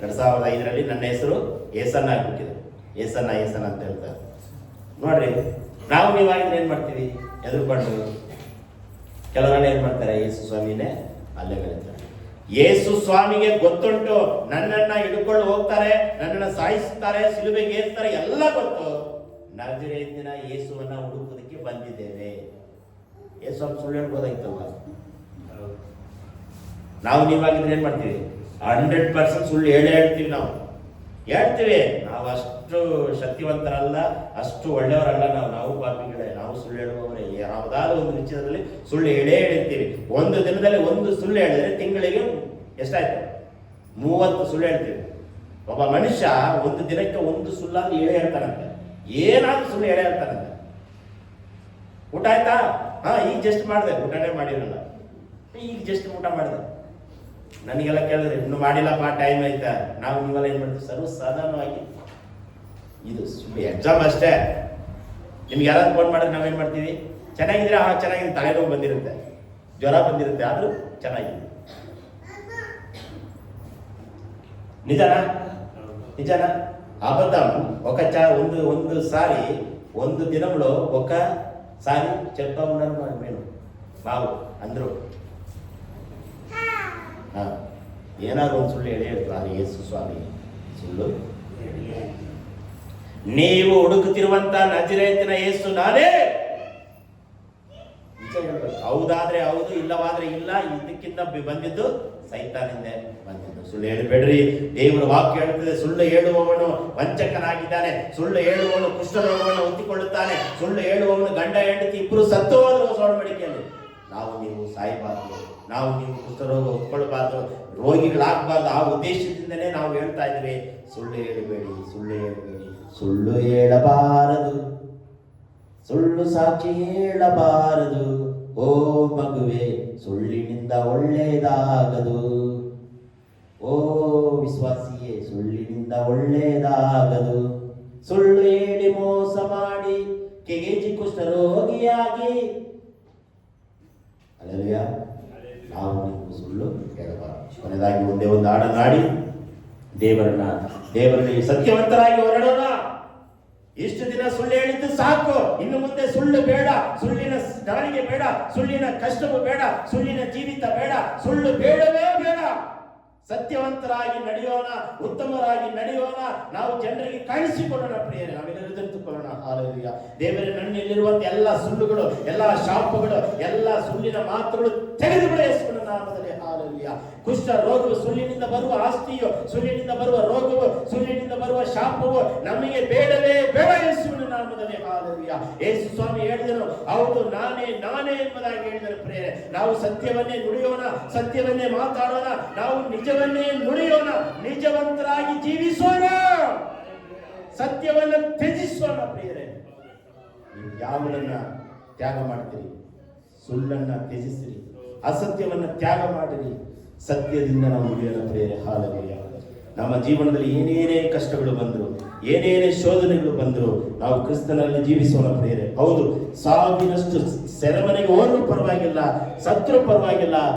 2005ರಲ್ಲಿ ನನ್ನ ಹೆಸರು ಏಸನ್ನ ಆಗ್ಬಿಟ್ಟಿದೆ. ಏಸನ್ನ ಅಂತ ಹೇಳ್ತಾರೆ. ನೋಡ್ರಿ, ನಾವು ನೀವಾಗಿದ್ರೆ ಏನ್ ಮಾಡ್ತೀವಿ? ಎದುರುಕೊಂಡು. ಕೆಲವರೆಲ್ಲ ಏನ್ ಮಾಡ್ತಾರೆ? ಯೇಸು ಸ್ವಾಮಿನೇ ಅಲ್ಲೇ ಹೇಳ್ತಾರೆ. ಯೇಸು ಸ್ವಾಮಿಗೆ ಗೊತ್ತುಂಟು, ನನ್ನನ್ನ ಹಿಡ್ಕೊಂಡು ಹೋಗ್ತಾರೆ, ನನ್ನನ್ನ ಸಾಯಿಸ್ತಾರೆ, ಸಿಲುಬೆಗೆ ಏರ್ತಾರೆ, ಎಲ್ಲ ಗೊತ್ತು. ನಜರೇತಿನ ಯೇಸುವನ್ನ ಹುಡುಕೋದಕ್ಕೆ ಬಂದಿದ್ದೇವೆ. ಯೇಸು ಸುಳ್ಳು ಹೇಳ್ಬೋದಾಯ್ತಲ್ಲ. ನಾವು ನೀವಾಗಿದ್ರೆ ಏನ್ ಮಾಡ್ತೀವಿ? 100% ಸುಳ್ಳು ಹೇಳ್ತೀವಿ. ನಾವು ಅಷ್ಟು ಶಕ್ತಿವಂತರಲ್ಲ, ಅಷ್ಟು ಒಳ್ಳೆಯವರಲ್ಲ. ನಾವು ಪಾಪಿಗಳೇ, ನಾವು ಸುಳ್ಳು ಹೇಳುವವರೇ. ಯಾವುದಾದ್ರೂ ಒಂದು ವಿಚಾರದಲ್ಲಿ ಸುಳ್ಳು ಹೇಳ್ತೀವಿ. ಒಂದು ದಿನದಲ್ಲಿ ಒಂದು ಸುಳ್ಳು ಹೇಳಿದ್ರೆ ತಿಂಗಳಿಗೆ ಎಷ್ಟಾಯ್ತು? 30 ಸುಳ್ಳು ಹೇಳ್ತೀವಿ. ಒಬ್ಬ ಮನುಷ್ಯ ಒಂದು ದಿನಕ್ಕೆ ಒಂದು ಸುಳ್ಳಾದ್ರೂ ಹೇಳೇ ಹೇಳ್ತಾನಂತೆ, ಏನಾದ್ರೂ ಸುಳ್ಳು ಹೇಳೇ ಹೇಳ್ತಾನಂತೆ. ಊಟ ಆಯ್ತಾ? ಹಾ, ಈಗ ಜಸ್ಟ್ ಮಾಡಿದೆ, ಊಟನೇ ಮಾಡಿರಲ್ಲ, ಈಗ ಜಸ್ಟ್ ಊಟ ಮಾಡಿದೆ. ನನಗೆಲ್ಲ ಕೇಳಿದ್ರೆ ಇನ್ನು ಮಾಡಿಲ್ಲಪ್ಪ, ಟೈಮ್ ಆಯ್ತಾ. ನಾವು ನೀವೆಲ್ಲ ಏನ್ ಮಾಡ್ತೀವಿ? ಸರ್ವ ಸಾಧಾರಣವಾಗಿ ಇದು ಸುಳ್ಳು, ಎಕ್ಸಾಮ್ ಅಷ್ಟೇ. ನಿಮ್ಗೆ ಯಾರಾದ್ರು ಫೋನ್ ಮಾಡಿದ್ರೆ ನಾವೇನ್ ಮಾಡ್ತೀವಿ? ಚೆನ್ನಾಗಿದ್ರೆ ಹಾ ಚೆನ್ನಾಗಿದೆ, ತಲೆನೋವು ಬಂದಿರುತ್ತೆ, ಜ್ವರ ಬಂದಿರುತ್ತೆ, ಆದ್ರೂ ಚೆನ್ನಾಗಿದೆ. నిజానా నిజానా అబద్ధం ఒకసారి ಒಂದು దినంలో ఒకసారి చెప్తా ఉన్నారు నేను బాబు అందరూ ಏನಾದ್ರು ಒಂದು ಸುಳ್ಳು ಹೇಳಿ ಹೇಳ್ತಾರೆ ಯೇಸು ಸ್ವಾಮಿ ಸುಳ್ಳು. ನೀವು ಹುಡುಕುತ್ತಿರುವಂತ ನಜರೇತಿನ ಯೇಸು ನಾನೇ. ಹೌದಾದ್ರೆ ಹೌದು, ಇಲ್ಲವಾದ್ರೆ ಇಲ್ಲ. ಇದಕ್ಕಿಂತ ಬಂದಿದ್ದು ಸೈತಾನಿಂದ ಬಂದಿದ್ದು. ಸುಳ್ಳು ಹೇಳಬೇಡ್ರಿ. ದೇವರ ವಾಕ್ಯ ಹೇಳುತ್ತದೆ, ಸುಳ್ಳು ಹೇಳುವವನು ವಂಚಕನಾಗಿದ್ದಾನೆ, ಸುಳ್ಳು ಹೇಳುವವನು ಕುಷ್ಠರೋಗವನ್ನು ಹೊತ್ತಿಕೊಳ್ಳುತ್ತಾನೆ, ಸುಳ್ಳು ಹೇಳುವವನು ಗಂಡ ಹೆಂಡತಿ ಇಬ್ಬರು ಸತ್ತು ಹೋದ್ರು ಸೋಡಬಡಿಕೆಯಲ್ಲಿ. ನಾವು ನೀವು ಸಾಯಬಾರ್ದು, ನಾವು ನೀವು ಕುಷ್ಠರೋಗ ಹೊತ್ಕೊಳ್ಬಾರ್ದು, ರೋಗಿಗಳಾಗಬಾರ್ದು. ಆ ಉದ್ದೇಶದಿಂದನೇ ನಾವು ಹೇಳ್ತಾ ಇದ್ದೀವಿ, ಸುಳ್ಳು ಹೇಳಬೇಡಿ, ಸುಳ್ಳು ಹೇಳಬೇಡಿ, ಸುಳ್ಳು ಹೇಳಬಾರದು, ಸುಳ್ಳು ಸಾಕ್ಷಿ ಹೇಳಬಾರದು. ಓ ಮಗುವೆ, ಸುಳ್ಳಿನಿಂದ ಒಳ್ಳೆಯದಾಗದು. ಓ ವಿಶ್ವಾಸಿಯೇ, ಸುಳ್ಳಿನಿಂದ ಒಳ್ಳೆಯದಾಗದು. ಸುಳ್ಳು ಹೇಳಿ ಮೋಸ ಮಾಡಿ ಕೆಗೆಜಿ ಕುಷ್ಠರೋಗಿಯಾಗಿ. ಅಲ್ಲಲ್ಯ, ನಾವು ನೀವು ಸುಳ್ಳು ಹೇಳಬಾರದು. ಕೊನೆಯದಾಗಿ ಒಂದೇ ಒಂದು ಹಾಡನ್ನಾಡಿ ದೇವರಲ್ಲಿ ಸತ್ಯವಂತರಾಗಿ ಹೊರಡೋಣ. ಇಷ್ಟು ದಿನ ಸುಳ್ಳು ಹೇಳಿದ್ದು ಸಾಕು, ಇನ್ನು ಮುಂದೆ ಸುಳ್ಳು ಬೇಡ, ಸುಳ್ಳಿನ ದಾಳಿಗೆ ಬೇಡ, ಸುಳ್ಳಿನ ಕಷ್ಟವು ಬೇಡ, ಸುಳ್ಳಿನ ಜೀವಿತ ಬೇಡ, ಸುಳ್ಳು ಬೇಡವೇ ಬೇಡ. ಸತ್ಯವಂತರಾಗಿ ನಡೆಯೋಣ, ಉತ್ತಮರಾಗಿ ನಡೆಯೋಣ, ನಾವು ಜನರಿಗೆ ಕಾಣಿಸಿಕೊಳ್ಳೋಣ. ಪ್ರಿಯರೇ, ನಾವೆಲ್ಲರೂ ತಿಳಿದುಕೊಳ್ಳೋಣ. ಹಾಲೆಲೂಯಾ. ದೇವರೇ, ನನ್ನಲ್ಲಿರುವಂತ ಎಲ್ಲ ಸುಳ್ಳುಗಳು, ಎಲ್ಲ ಶಾಪಗಳು, ಎಲ್ಲ ಸುಳ್ಳಿನ ಮಾತುಗಳು ತೆಗೆದುಬಿಡ ಯೇಸುವಿನ ನಾಮದಲ್ಲಿ. ಹಾಲೆಲೂಯಾ. ಕುಷ್ಠ ರೋಗವು, ಸುಳ್ಳಿನಿಂದ ಬರುವ ಆಸ್ತಿಯು, ಸುಳ್ಳಿನಿಂದ ಬರುವ ರೋಗವು, ಸುಳ್ಳಿನಿಂದ ಬರುವ ಶಾಪವು ನಮಗೆ ಬೇಡವೇ ಬೇಡ ಯೇಸುವಿನ ನಾಮದಲ್ಲಿ. ಹಾಲೆಲೂಯಾ. ಯೇಸು ಸ್ವಾಮಿ ಹೇಳಿದನು, ಹೌದು ನಾನೇ ಎಂಬುದಾಗಿ ಹೇಳಿದರು. ಪ್ರಿಯರೇ, ನಾವು ಸತ್ಯವನ್ನೇ ನುಡಿಯೋಣ, ಸತ್ಯವನ್ನೇ ಮಾತಾಡೋಣ, ನಾವು ನಿಜವನ್ನೇ ನುಡಿಯೋಣ, ನಿಜವಂತರಾಗಿ ಜೀವಿಸೋಣ, ಸತ್ಯವನ್ನು ತ್ಯಜಿಸೋಣ. ಪ್ರಿಯರೇ, ನೀವು ಯಾವುದನ್ನ ತ್ಯಾಗ ಮಾಡ್ತೀರಿ? ಸುಳ್ಳನ್ನ ತ್ಯಜಿಸಿರಿ, ಅಸತ್ಯವನ್ನ ತ್ಯಾಗ ಮಾಡಿರಿ, ಸತ್ಯದಿಂದ ನಾವು ನುಡಿಯೋಣ. ಪ್ರಿಯರೇ, ಹಾಲೆಲೂಯಾ. ನಮ್ಮ ಜೀವನದಲ್ಲಿ ಏನೇನೇ ಕಷ್ಟಗಳು ಬಂದ್ರು, ಏನೇನೇ ಶೋಧನೆಗಳು ಬಂದ್ರು, ನಾವು ಕ್ರಿಸ್ತನಲ್ಲಿ ಜೀವಿಸೋಣ. ಪ್ರಿಯರೇ, ಹೌದು, ಸಾವಿನಷ್ಟು ಸೆರೆಮನೆಗೆ ಹೋದ್ರೂ ಪರವಾಗಿಲ್ಲ, ಸತ್ರು ಪರವಾಗಿಲ್ಲ.